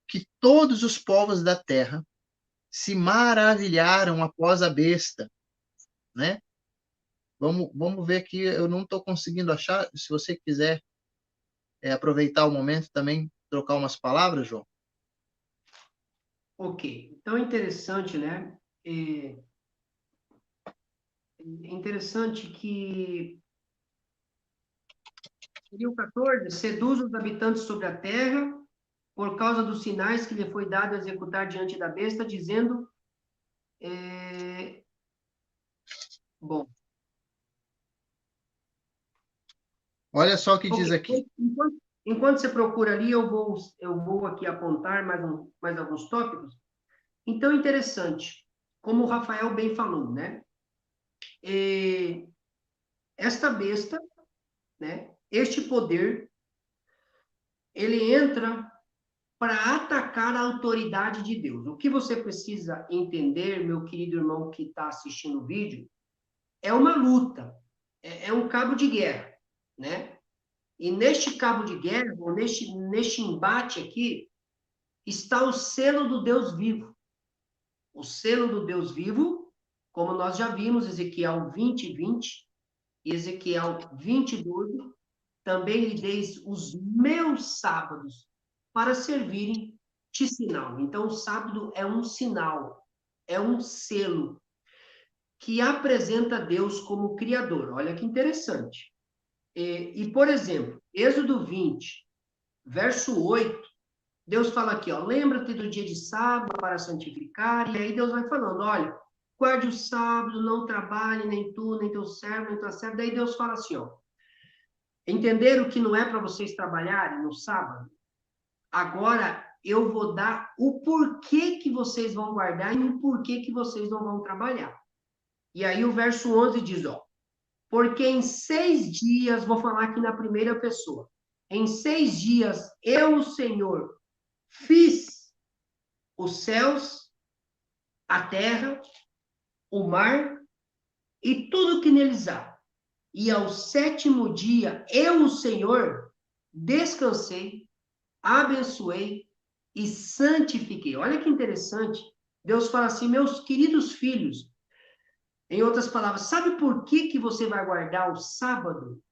S2: que todos os povos da terra se maravilharam após a besta, né? Vamos ver aqui, eu não estou conseguindo achar, se você quiser aproveitar o momento também, trocar umas palavras, João.
S1: Ok. Então, é interessante, né? É interessante que seria o 14, seduz os habitantes sobre a terra por causa dos sinais que lhe foi dado a executar diante da besta, dizendo, bom,
S2: Olha só o que
S1: ok,
S2: diz aqui.
S1: enquanto você procura ali, eu vou aqui apontar mais alguns tópicos. Então, interessante, como o Rafael bem falou, né? Esta besta, né? Este poder, ele entra para atacar a autoridade de Deus. O que você precisa entender, meu querido irmão que está assistindo o vídeo, é uma luta, é um cabo de guerra, né? E neste cabo de guerra, ou neste embate aqui, está o selo do Deus vivo. O selo do Deus vivo, como nós já vimos, Ezequiel 20:20 e Ezequiel 20:12, também lhe deis os meus sábados para servirem de sinal. Então, o sábado é um sinal, é um selo que apresenta Deus como Criador. Olha que interessante. Por exemplo, Êxodo 20, verso 8, Deus fala aqui, ó, lembra-te do dia de sábado para santificar, e aí Deus vai falando, olha, guarde o sábado, não trabalhe, nem tu, nem teu servo, nem tua serva. Daí Deus fala assim, ó, entenderam que não é para vocês trabalharem no sábado? Agora eu vou dar o porquê que vocês vão guardar e o porquê que vocês não vão trabalhar. E aí o verso 11 diz, ó, porque em 6 dias, vou falar aqui na primeira pessoa, em 6 dias eu, o Senhor, fiz os céus, a terra, o mar e tudo que neles há. E ao sétimo dia, eu, o Senhor, descansei, abençoei e santifiquei. Olha que interessante. Deus fala assim, meus queridos filhos, em outras palavras, sabe por que você vai guardar o sábado?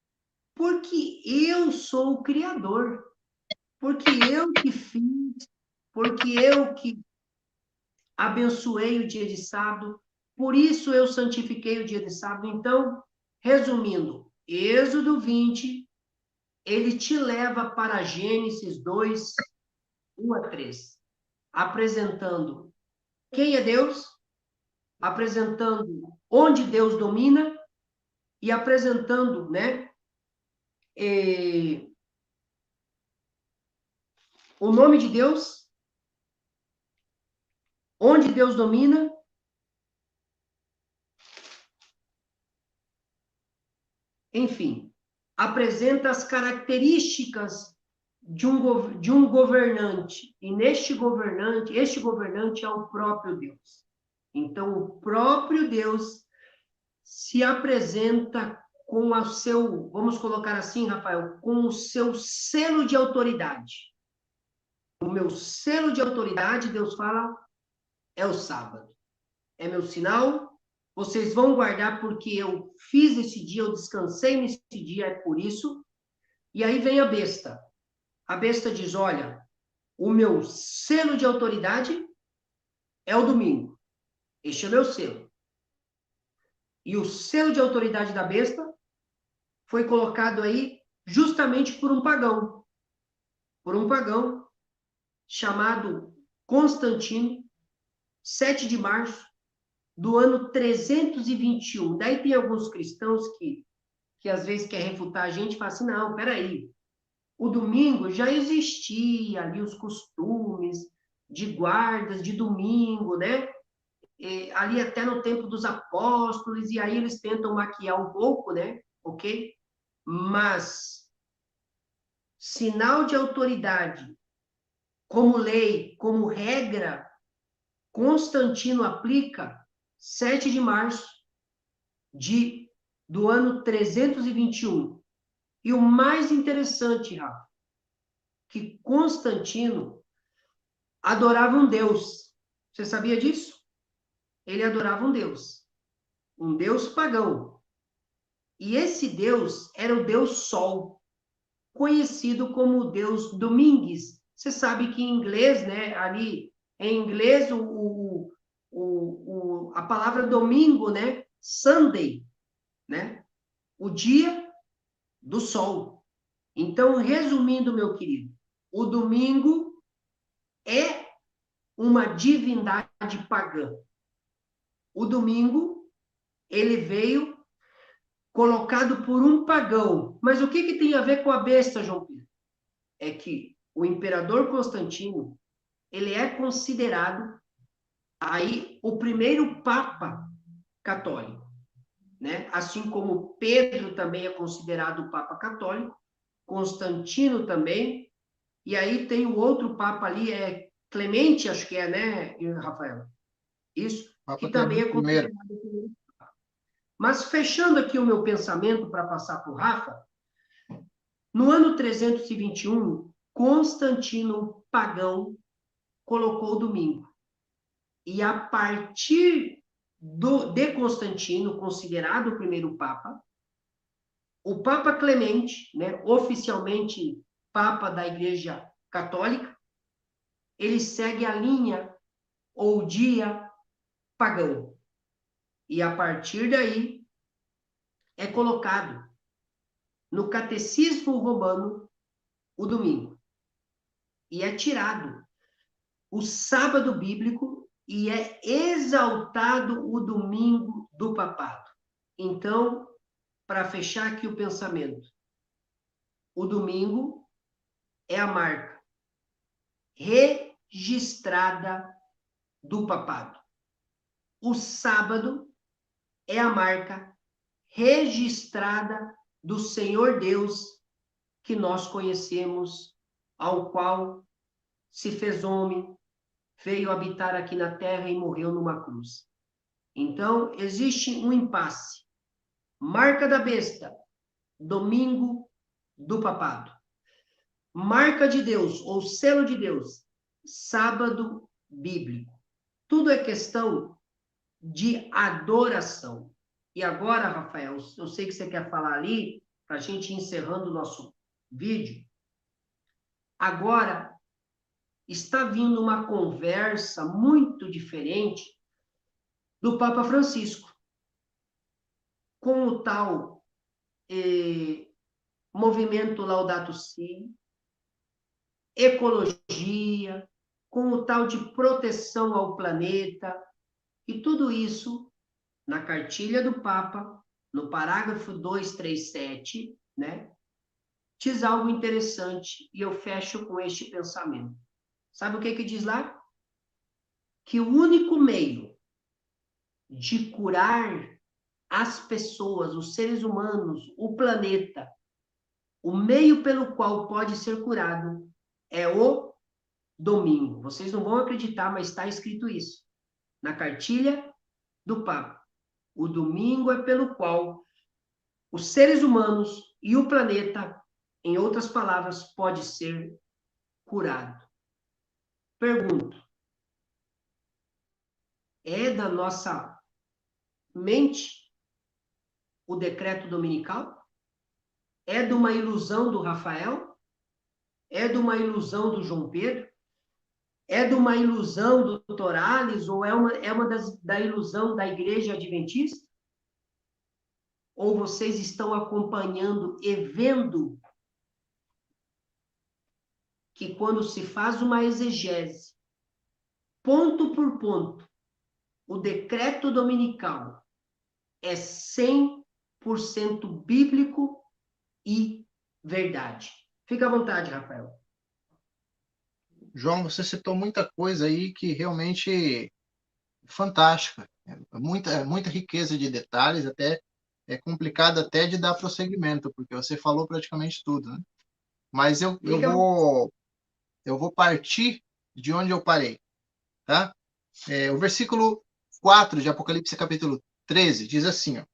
S1: Porque eu sou o Criador. Porque eu que fiz, porque eu que abençoei o dia de sábado, por isso eu santifiquei o dia de sábado. Então, resumindo, Êxodo 20, ele te leva para Gênesis 2, 1 a 3, apresentando quem é Deus, apresentando onde Deus domina e apresentando, né, o nome de Deus, onde Deus domina, enfim, apresenta as características de um governante. E este governante é o próprio Deus. Então, o próprio Deus se apresenta com o seu, vamos colocar assim, Rafael, com o seu selo de autoridade. O meu selo de autoridade, Deus fala, é o sábado. É meu sinal, vocês vão guardar porque eu fiz esse dia, eu descansei nesse dia, é por isso. E aí vem a besta. A besta diz, olha, o meu selo de autoridade é o domingo. Este é o meu selo. E o selo de autoridade da besta foi colocado aí justamente por um pagão chamado Constantino, 7 de março do ano 321. Daí tem alguns cristãos que às vezes quer refutar a gente e fala assim, não, peraí, o domingo já existia ali os costumes de guardas de domingo, né? Ali até no tempo dos apóstolos, e aí eles tentam maquiar um pouco, né? Ok? Mas sinal de autoridade, como lei, como regra, Constantino aplica 7 de março do ano 321. E o mais interessante, Rafa, que Constantino adorava um Deus. Você sabia disso? Ele adorava um Deus pagão. E esse Deus era o Deus Sol, conhecido como o Deus Domingues. Você sabe que em inglês, né, ali, em inglês, a palavra domingo, né, Sunday, né, o dia do sol. Então, resumindo, meu querido, o domingo é uma divindade pagã. O domingo, ele veio colocado por um pagão. Mas o que tem a ver com a besta, João Pedro? É que o imperador Constantino, ele é considerado aí o primeiro papa católico, né? Assim como Pedro também é considerado o papa católico, Constantino também, e aí tem o outro papa ali, é Clemente, acho que é, né, Rafael? Isso, que
S2: Papa
S1: também é
S2: Clemente I.
S1: considerado. Mas fechando aqui o meu pensamento para passar para o Rafa, no ano 321, Constantino Pagão colocou o domingo. E a partir de Constantino, considerado o primeiro Papa, o Papa Clemente, né, oficialmente Papa da Igreja Católica, ele segue a linha ou dia pagão. E a partir daí é colocado no Catecismo Romano o domingo. E é tirado o sábado bíblico e é exaltado o domingo do papado. Então, para fechar aqui o pensamento, o domingo é a marca registrada do papado. O sábado é a marca registrada do Senhor Deus que nós conhecemos, ao qual se fez homem, veio habitar aqui na terra e morreu numa cruz. Então, existe um impasse. Marca da besta, domingo do papado. Marca de Deus, ou selo de Deus, sábado bíblico. Tudo é questão de adoração. E agora, Rafael, eu sei que você quer falar ali, para a gente ir encerrando o nosso vídeo. Agora, está vindo uma conversa muito diferente do Papa Francisco, com o tal movimento Laudato Si, ecologia, com o tal de proteção ao planeta, e tudo isso na cartilha do Papa, no parágrafo 237, né? Diz algo interessante e eu fecho com este pensamento. Sabe o que diz lá? Que o único meio de curar as pessoas, os seres humanos, o planeta, o meio pelo qual pode ser curado é o domingo. Vocês não vão acreditar, mas está escrito isso na cartilha do Papa. O domingo é pelo qual os seres humanos e o planeta, em outras palavras, pode ser curado. Pergunto: é da nossa mente o decreto dominical? É de uma ilusão do Rafael? É de uma ilusão do João Pedro? É de uma ilusão do Dr. Alice? Ou é uma da ilusão da Igreja Adventista? Ou vocês estão acompanhando e vendo que quando se faz uma exegese, ponto por ponto, o decreto dominical é 100% bíblico e verdade? Fica à vontade, Rafael.
S2: João, você citou muita coisa aí que realmente fantástica. Muita riqueza de detalhes, até é complicado até de dar prosseguimento, porque você falou praticamente tudo, né? Mas eu vou partir de onde eu parei, tá? O versículo 4 de Apocalipse capítulo 13 diz assim, ó,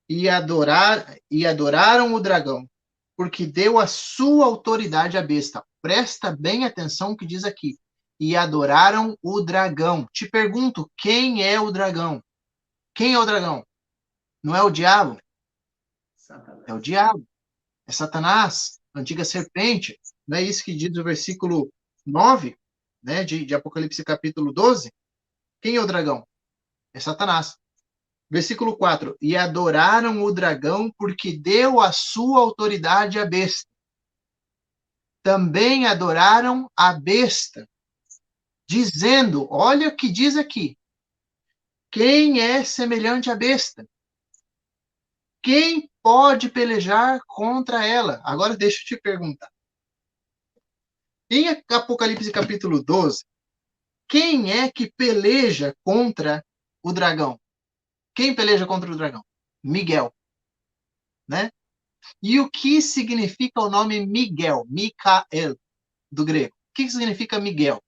S2: e adoraram o dragão, porque deu a sua autoridade à besta. Presta bem atenção o que diz aqui. E adoraram o dragão. Te pergunto, quem é o dragão? Quem é o dragão? Não é o diabo?
S1: Satanás.
S2: É o diabo. É Satanás, a antiga serpente. Não é isso que diz o versículo 9, né, de Apocalipse capítulo 12? Quem é o dragão? É Satanás. Versículo 4. E adoraram o dragão porque deu a sua autoridade à besta. Também adoraram a besta, dizendo, olha o que diz aqui, quem é semelhante à besta? Quem pode pelejar contra ela? Agora deixa eu te perguntar. Em Apocalipse capítulo 12, quem é que peleja contra o dragão? Quem peleja contra o dragão? Miguel, né? E o que significa o nome Miguel? Micael, do grego. O que significa Miguel?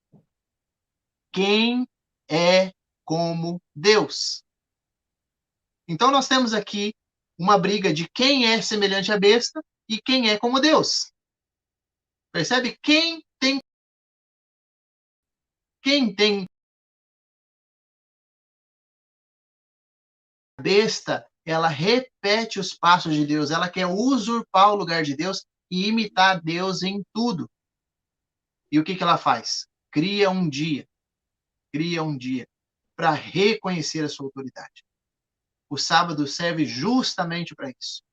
S2: Quem é como Deus. Então nós temos aqui uma briga de quem é semelhante à besta e quem é como Deus. Percebe? Quem tem besta, ela repete os passos de Deus, ela quer usurpar o lugar de Deus e imitar Deus em tudo. E o que ela faz? Cria um dia para reconhecer a sua autoridade. O sábado serve justamente para isso.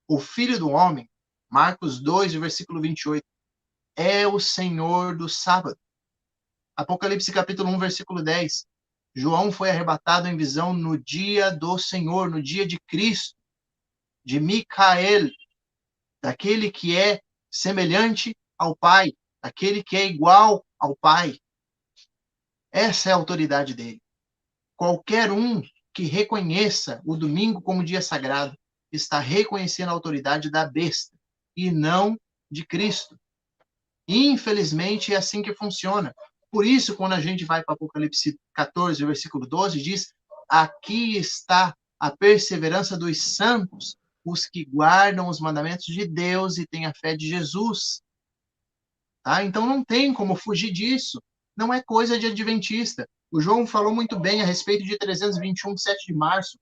S2: O Filho do Homem, Marcos 2, versículo 28, é o Senhor do sábado. Apocalipse capítulo 1, versículo 10. João foi arrebatado em visão no dia do Senhor, no dia de Cristo, de Micael, daquele que é semelhante ao Pai, daquele que é igual ao Pai. Essa é a autoridade dele. Qualquer um que reconheça o domingo como dia sagrado está reconhecendo a autoridade da besta e não de Cristo. Infelizmente, é assim que funciona. Por isso, quando a gente vai para Apocalipse 14, versículo 12, diz: aqui está a perseverança dos santos, os que guardam os mandamentos de Deus e têm a fé de Jesus. Tá? Então, não tem como fugir disso. Não é coisa de adventista. O João falou muito bem a respeito de 321, 7 de março,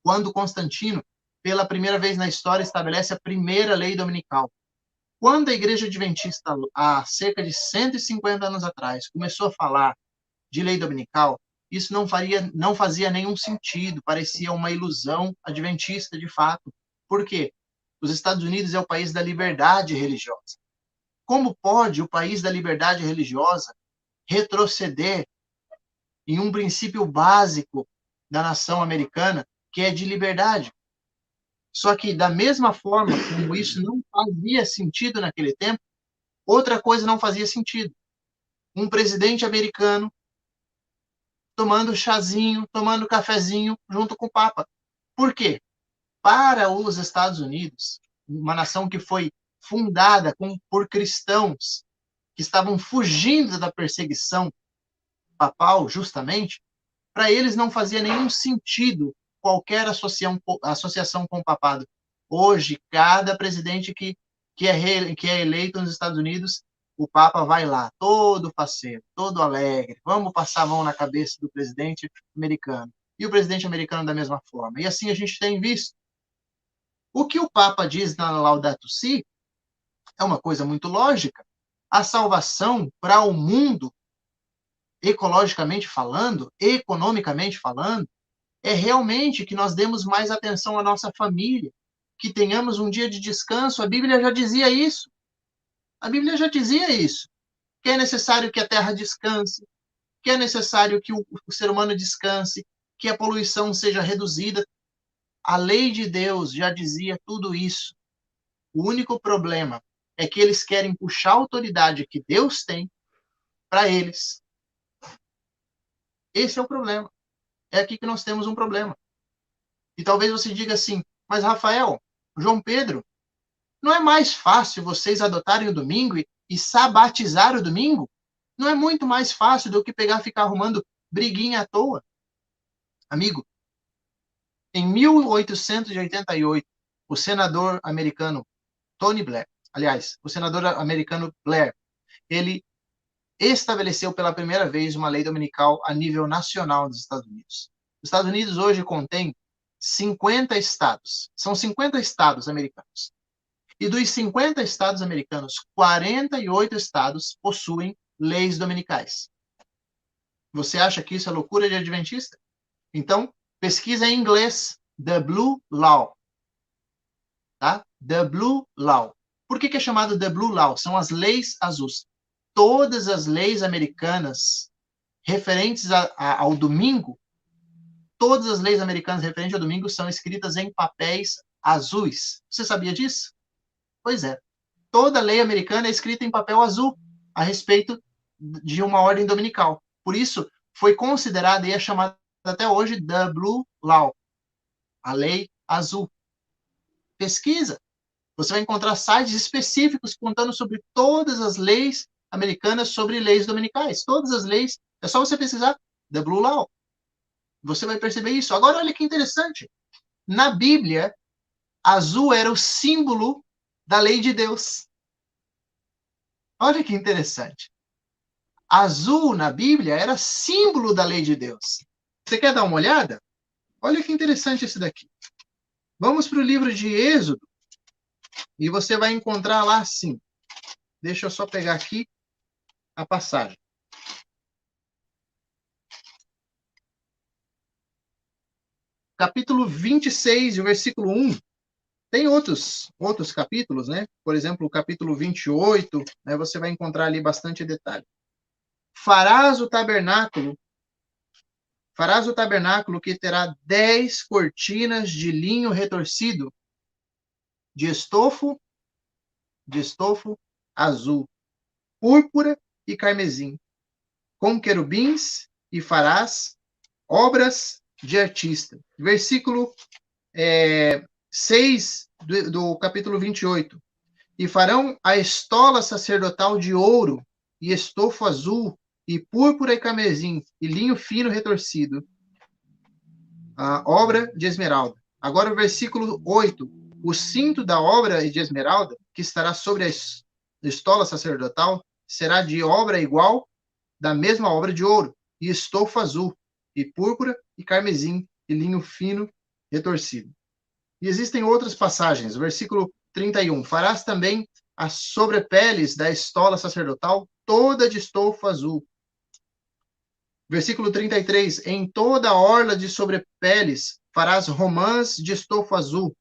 S2: quando Constantino, pela primeira vez na história, estabelece a primeira lei dominical. Quando a Igreja Adventista, há cerca de 150 anos atrás, começou a falar de lei dominical, isso não fazia nenhum sentido, parecia uma ilusão adventista de fato. Por quê? Os Estados Unidos é o país da liberdade religiosa. Como pode o país da liberdade religiosa retroceder em um princípio básico da nação americana, que é de liberdade? Só que, da mesma forma como isso não fazia sentido naquele tempo, outra coisa não fazia sentido. Um presidente americano tomando chazinho, tomando cafezinho junto com o Papa. Por quê? Para os Estados Unidos, uma nação que foi fundada por cristãos que estavam fugindo da perseguição papal, justamente, para eles não fazia nenhum sentido qualquer associação com o papado. Hoje, cada presidente que é eleito nos Estados Unidos, o Papa vai lá, todo faceiro, todo alegre, vamos passar a mão na cabeça do presidente americano. E o presidente americano da mesma forma. E assim a gente tem visto. O que o Papa diz na Laudato Si é uma coisa muito lógica. A salvação para o mundo, ecologicamente falando, economicamente falando, é realmente que nós demos mais atenção à nossa família, que tenhamos um dia de descanso. A Bíblia já dizia isso. A Bíblia já dizia isso. Que é necessário que a terra descanse, que é necessário que o ser humano descanse, que a poluição seja reduzida. A lei de Deus já dizia tudo isso. O único problema é que eles querem puxar a autoridade que Deus tem para eles. Esse é o problema. É aqui que nós temos um problema. E talvez você diga assim, mas Rafael, João Pedro, não é mais fácil vocês adotarem o domingo e sabatizar o domingo? Não é muito mais fácil do que pegar e ficar arrumando briguinha à toa. Amigo, em 1888, o senador americano Tony Blair, aliás, o senador americano Blair, ele estabeleceu pela primeira vez uma lei dominical a nível nacional dos Estados Unidos. Os Estados Unidos hoje contém 50 estados. São 50 estados americanos. E dos 50 estados americanos, 48 estados possuem leis dominicais. Você acha que isso é loucura de adventista? Então, pesquisa em inglês, The Blue Law. Tá? The Blue Law. Por que é chamado The Blue Law? São as leis azuis. Todas as leis americanas referentes ao domingo, todas as leis americanas referentes ao domingo são escritas em papéis azuis. Você sabia disso? Pois é. Toda lei americana é escrita em papel azul a respeito de uma ordem dominical. Por isso, foi considerada e é chamada até hoje The Blue Law, a lei azul. Pesquisa. Você vai encontrar sites específicos contando sobre todas as leis americanas sobre leis dominicais. Todas as leis. É só você pesquisar The Blue Law. Você vai perceber isso. Agora, olha que interessante. Na Bíblia, azul era o símbolo da lei de Deus. Olha que interessante. Azul na Bíblia era símbolo da lei de Deus. Você quer dar uma olhada? Olha que interessante esse daqui. Vamos para o livro de Êxodo e você vai encontrar lá assim. Deixa eu só pegar aqui a passagem. Capítulo 26, o versículo 1. Tem outros capítulos, né? Por exemplo, o capítulo 28, né? Você vai encontrar ali bastante detalhe. Farás o tabernáculo que terá 10 cortinas de linho retorcido, de estofo azul, púrpura e carmesim, com querubins, e farás obras de artista. Versículo 6 do capítulo 28. E farão a estola sacerdotal de ouro, e estofo azul, e púrpura e carmesim, e linho fino retorcido, a obra de esmeralda. Agora o versículo 8. O cinto da obra de esmeralda, que estará sobre a estola sacerdotal, será de obra igual da mesma obra de ouro, e estofo azul, e púrpura e carmesim, e linho fino retorcido. E existem outras passagens. Versículo 31. Farás também as sobrepeles da estola sacerdotal, toda de estofo azul. Versículo 33. Em toda a orla de sobrepeles farás romãs de estofo azul,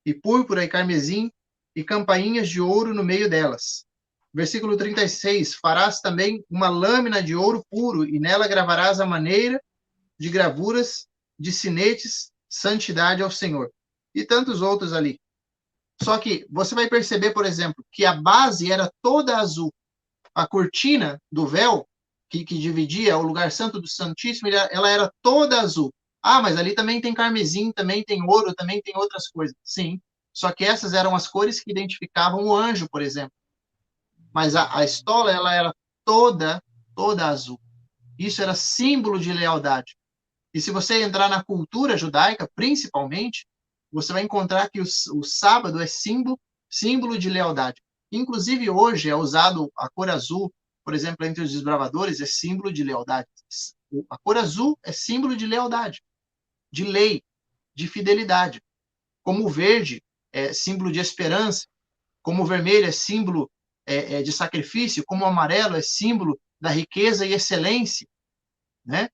S2: e púrpura e carmesim, e campainhas de ouro no meio delas. Versículo 36. Farás também uma lâmina de ouro puro, e nela gravarás a maneira de gravuras de sinetes, santidade ao Senhor. E tantos outros ali. Só que você vai perceber, por exemplo, que a base era toda azul. A cortina do véu, que dividia o lugar santo do santíssimo, ela era toda azul. Ah, mas ali também tem carmesim, também tem ouro, também tem outras coisas. Sim, só que essas eram as cores que identificavam o anjo, por exemplo. Mas a estola, ela era toda azul. Isso era símbolo de lealdade. E se você entrar na cultura judaica, principalmente, você vai encontrar que o sábado é símbolo de lealdade. Inclusive, hoje é usado a cor azul, por exemplo, entre os desbravadores, é símbolo de lealdade. A cor azul é símbolo de lealdade, de lei, de fidelidade. Como o verde é símbolo de esperança, como o vermelho é símbolo de sacrifício, como o amarelo é símbolo da riqueza e excelência, né?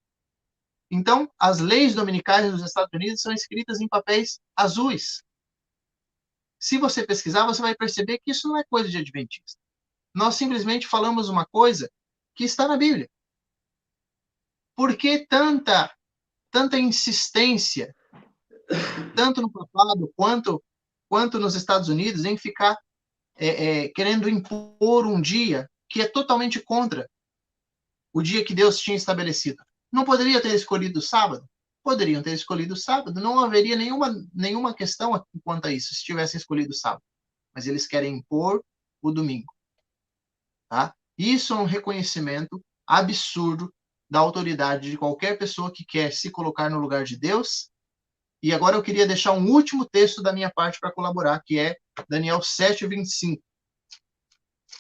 S2: Então, as leis dominicais dos Estados Unidos são escritas em papéis azuis. Se você pesquisar, você vai perceber que isso não é coisa de adventista. Nós simplesmente falamos uma coisa que está na Bíblia. Por que tanta insistência, tanto no papado quanto nos Estados Unidos, em ficar querendo impor um dia que é totalmente contra o dia que Deus tinha estabelecido? Não poderia ter escolhido o sábado? Poderiam ter escolhido o sábado, não haveria nenhuma questão quanto a isso, se tivessem escolhido o sábado. Mas eles querem impor o domingo. Tá? Isso é um reconhecimento absurdo da autoridade de qualquer pessoa que quer se colocar no lugar de Deus. E agora eu queria deixar um último texto da minha parte para colaborar, que é Daniel 7:25.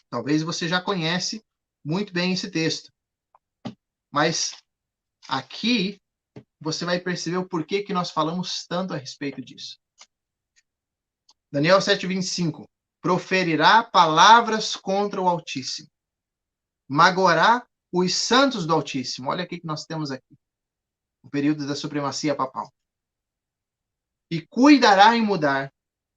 S2: Talvez você já conhece muito bem esse texto. Mas aqui você vai perceber o porquê que nós falamos tanto a respeito disso. Daniel 7:25. Proferirá palavras contra o Altíssimo. Magoará os santos do Altíssimo. Olha o que nós temos aqui. O período da supremacia papal. E cuidará em mudar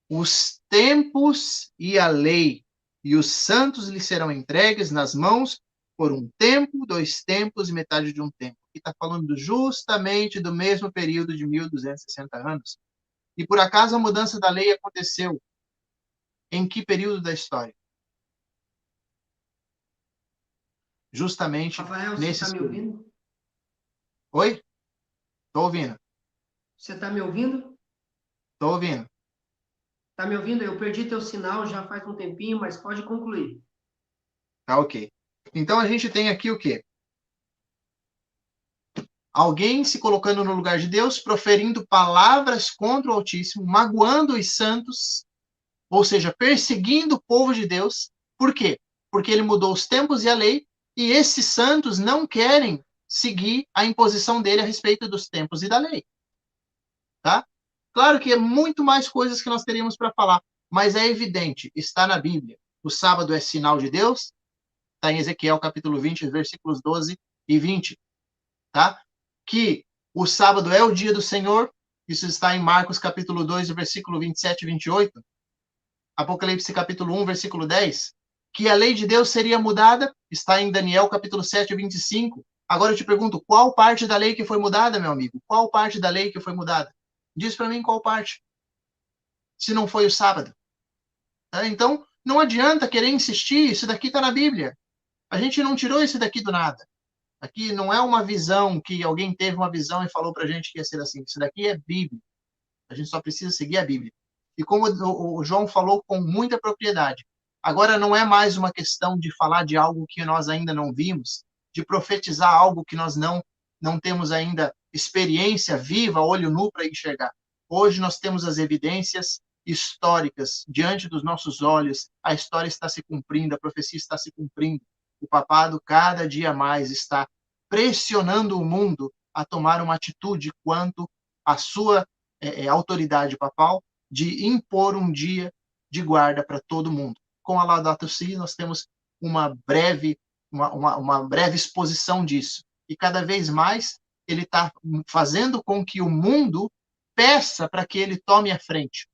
S2: os tempos e a lei, e os santos lhe serão entregues nas mãos por um tempo, 2 tempos e metade de um tempo. Aqui está falando justamente do mesmo período de 1260 anos. E por acaso a mudança da lei aconteceu em que período da história? Justamente
S1: Rafael, você está
S2: nesses
S1: me
S2: períodos.
S1: ouvindo?
S2: Oi? Estou ouvindo.
S1: Você está me ouvindo?
S2: Estou ouvindo.
S1: Está me ouvindo? Eu perdi teu sinal já faz um tempinho, mas pode concluir.
S2: Tá ok. Então a gente tem aqui o quê? Alguém se colocando no lugar de Deus, proferindo palavras contra o Altíssimo, magoando os santos, ou seja, perseguindo o povo de Deus. Por quê? Porque ele mudou os tempos e a lei, e esses santos não querem seguir a imposição dele a respeito dos tempos e da lei. Tá? Claro que é muito mais coisas que nós teríamos para falar, mas é evidente, está na Bíblia. O sábado é sinal de Deus, está em Ezequiel capítulo 20, versículos 12 e 20. Tá? Que o sábado é o dia do Senhor, isso está em Marcos capítulo 2, versículo 27 e 28. Apocalipse capítulo 1, versículo 10. Que a lei de Deus seria mudada, está em Daniel capítulo 7, 25. Agora eu te pergunto, qual parte da lei que foi mudada, meu amigo? Qual parte da lei que foi mudada? Diz para mim qual parte. Se não foi o sábado. Tá? Então, não adianta querer insistir, isso daqui está na Bíblia. A gente não tirou isso daqui do nada. Aqui não é uma visão que alguém teve uma visão e falou para a gente que ia ser assim. Isso daqui é Bíblia. A gente só precisa seguir a Bíblia. E como o João falou com muita propriedade, agora não é mais uma questão de falar de algo que nós ainda não vimos, de profetizar algo que nós não temos ainda experiência viva, olho nu para enxergar. Hoje nós temos as evidências históricas diante dos nossos olhos, a história está se cumprindo, a profecia está se cumprindo. O papado cada dia mais está pressionando o mundo a tomar uma atitude quanto à sua autoridade papal de impor um dia de guarda para todo mundo. Com a Laudato Si, nós temos uma breve exposição disso. E cada vez mais ele está fazendo com que o mundo peça para que ele tome a frente,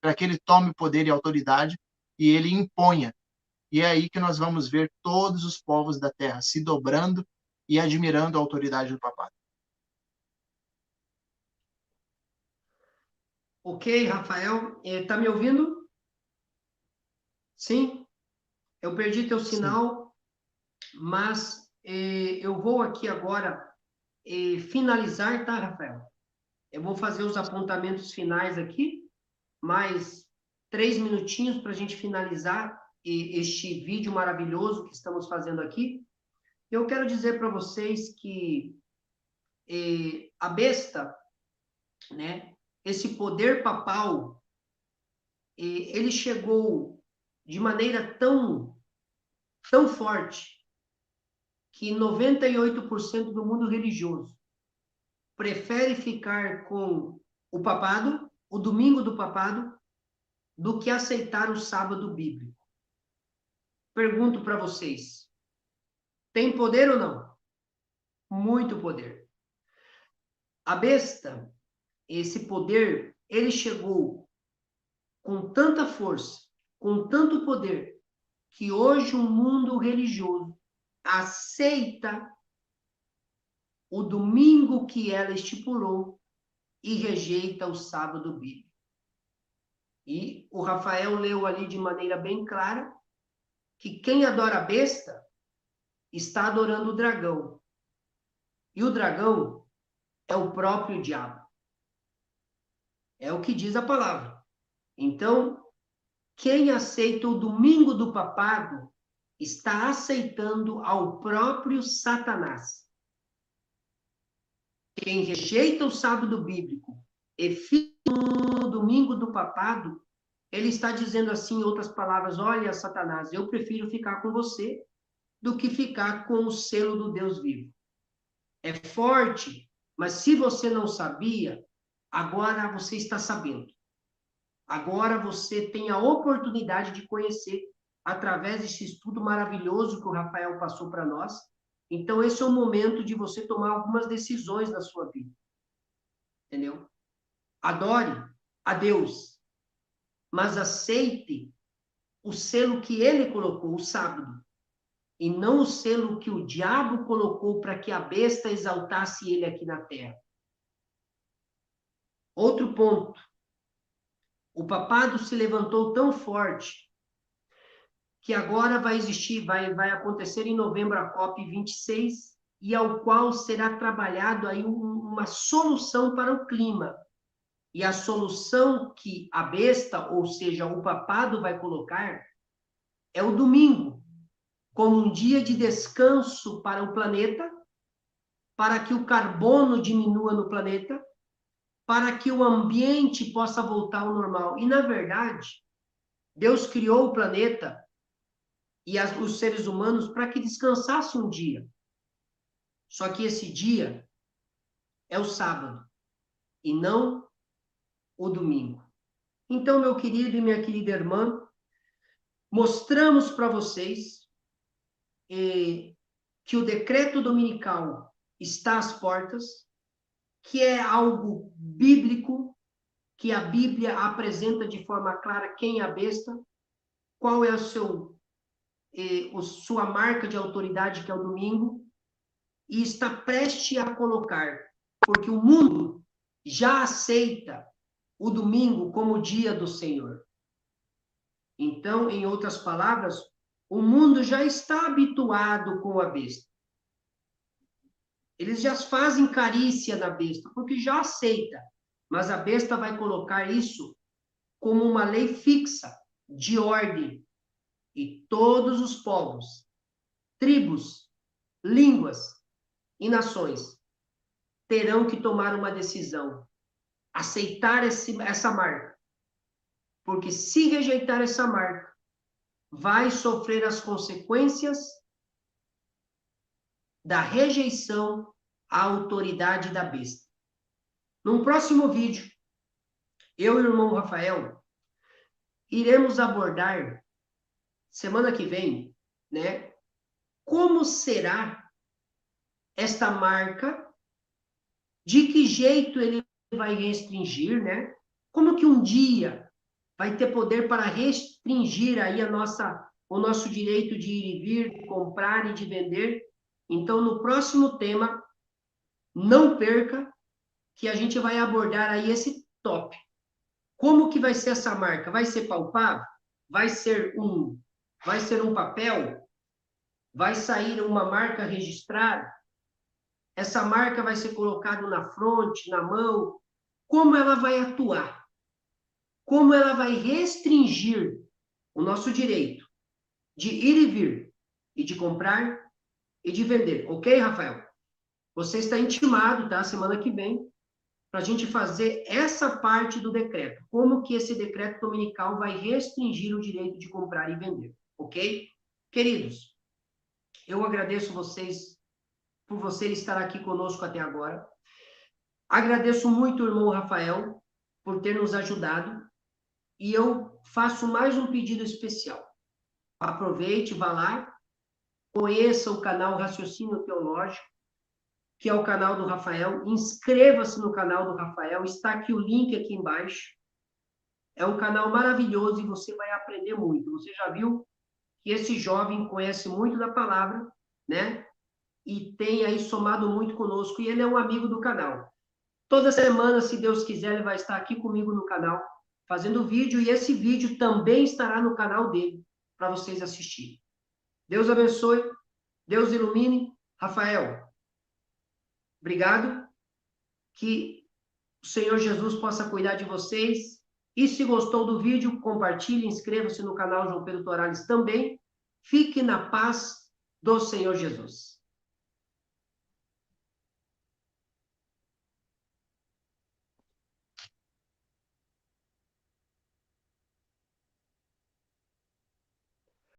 S2: para que ele tome poder e autoridade e ele imponha. E é aí que nós vamos ver todos os povos da terra se dobrando e admirando a autoridade do papado.
S1: Ok, Rafael, está me ouvindo? Sim? Eu perdi teu
S2: Sim.
S1: sinal, mas eu vou aqui agora finalizar, tá, Rafael? Eu vou fazer os apontamentos finais aqui, mais 3 minutinhos para a gente finalizar este vídeo maravilhoso que estamos fazendo aqui. Eu quero dizer para vocês que a besta, né, esse poder papal, ele chegou de maneira tão forte que 98% do mundo religioso prefere ficar com o papado, o domingo do papado, do que aceitar o sábado bíblico. Pergunto para vocês, tem poder ou não? Muito poder. A besta, esse poder, ele chegou com tanta força, com tanto poder, que hoje o mundo religioso aceita o domingo que ela estipulou e rejeita o sábado bíblico. E o Rafael leu ali de maneira bem clara que quem adora a besta está adorando o dragão. E o dragão é o próprio diabo. É o que diz a palavra. Então, quem aceita o domingo do papado está aceitando ao próprio Satanás. Quem rejeita o sábado bíblico e fica no domingo do papado, ele está dizendo assim, em outras palavras, olha, Satanás, eu prefiro ficar com você do que ficar com o selo do Deus vivo. É forte, mas se você não sabia, agora você está sabendo. Agora você tem a oportunidade de conhecer através desse estudo maravilhoso que o Rafael passou para nós. Então, esse é o momento de você tomar algumas decisões na sua vida. Entendeu? Adore a Deus, mas aceite o selo que ele colocou, o sábado, e não o selo que o diabo colocou para que a besta exaltasse ele aqui na terra. Outro ponto. O papado se levantou tão forte que agora vai existir, vai acontecer em novembro a COP26, e ao qual será trabalhado aí uma solução para o clima. E a solução que a besta, ou seja, o papado vai colocar, é o domingo, como um dia de descanso para o planeta, para que o carbono diminua no planeta, para que o ambiente possa voltar ao normal. E, na verdade, Deus criou o planeta e os seres humanos para que descansassem um dia. Só que esse dia é o sábado e não o domingo. Então, meu querido e minha querida irmã, mostramos para vocês que o decreto dominical está às portas, que é algo bíblico, que a Bíblia apresenta de forma clara quem é a besta, qual é sua marca de autoridade, que é o domingo, e está prestes a colocar, porque o mundo já aceita o domingo como o dia do Senhor. Então, em outras palavras, o mundo já está habituado com a besta. Eles já fazem carícia na besta, porque já aceita. Mas a besta vai colocar isso como uma lei fixa, de ordem. E todos os povos, tribos, línguas e nações terão que tomar uma decisão. Aceitar essa marca. Porque se rejeitar essa marca, vai sofrer as consequências da rejeição à autoridade da besta. Num próximo vídeo, eu e o irmão Rafael iremos abordar, semana que vem, né, como será esta marca, de que jeito ele vai restringir, né? Como que um dia vai ter poder para restringir aí o nosso direito de ir e vir, de comprar e de vender. Então, no próximo tema, não perca, que a gente vai abordar aí esse tópico. Como que vai ser essa marca? Vai ser palpável? Vai ser um papel? Vai sair uma marca registrada? Essa marca vai ser colocada na fronte, na mão? Como ela vai atuar? Como ela vai restringir o nosso direito de ir e vir, e de comprar e de vender. Ok, Rafael? Você está intimado, tá? Semana que vem, para a gente fazer essa parte do decreto. Como que esse decreto dominical vai restringir o direito de comprar e vender. Ok? Queridos, eu agradeço vocês por você estar aqui conosco até agora. Agradeço muito o irmão Rafael por ter nos ajudado. E eu faço mais um pedido especial. Aproveite, vá lá, conheça o canal Raciocínio Teológico, que é o canal do Rafael. Inscreva-se no canal do Rafael, está aqui o link aqui embaixo. É um canal maravilhoso e você vai aprender muito. Você já viu que esse jovem conhece muito da palavra, né? E tem aí somado muito conosco, e ele é um amigo do canal. Toda semana, se Deus quiser, ele vai estar aqui comigo no canal, fazendo vídeo, e esse vídeo também estará no canal dele, para vocês assistirem. Deus abençoe, Deus ilumine. Rafael, obrigado. Que o Senhor Jesus possa cuidar de vocês. E se gostou do vídeo, compartilhe, inscreva-se no canal João Pedro Torales também. Fique na paz do Senhor Jesus.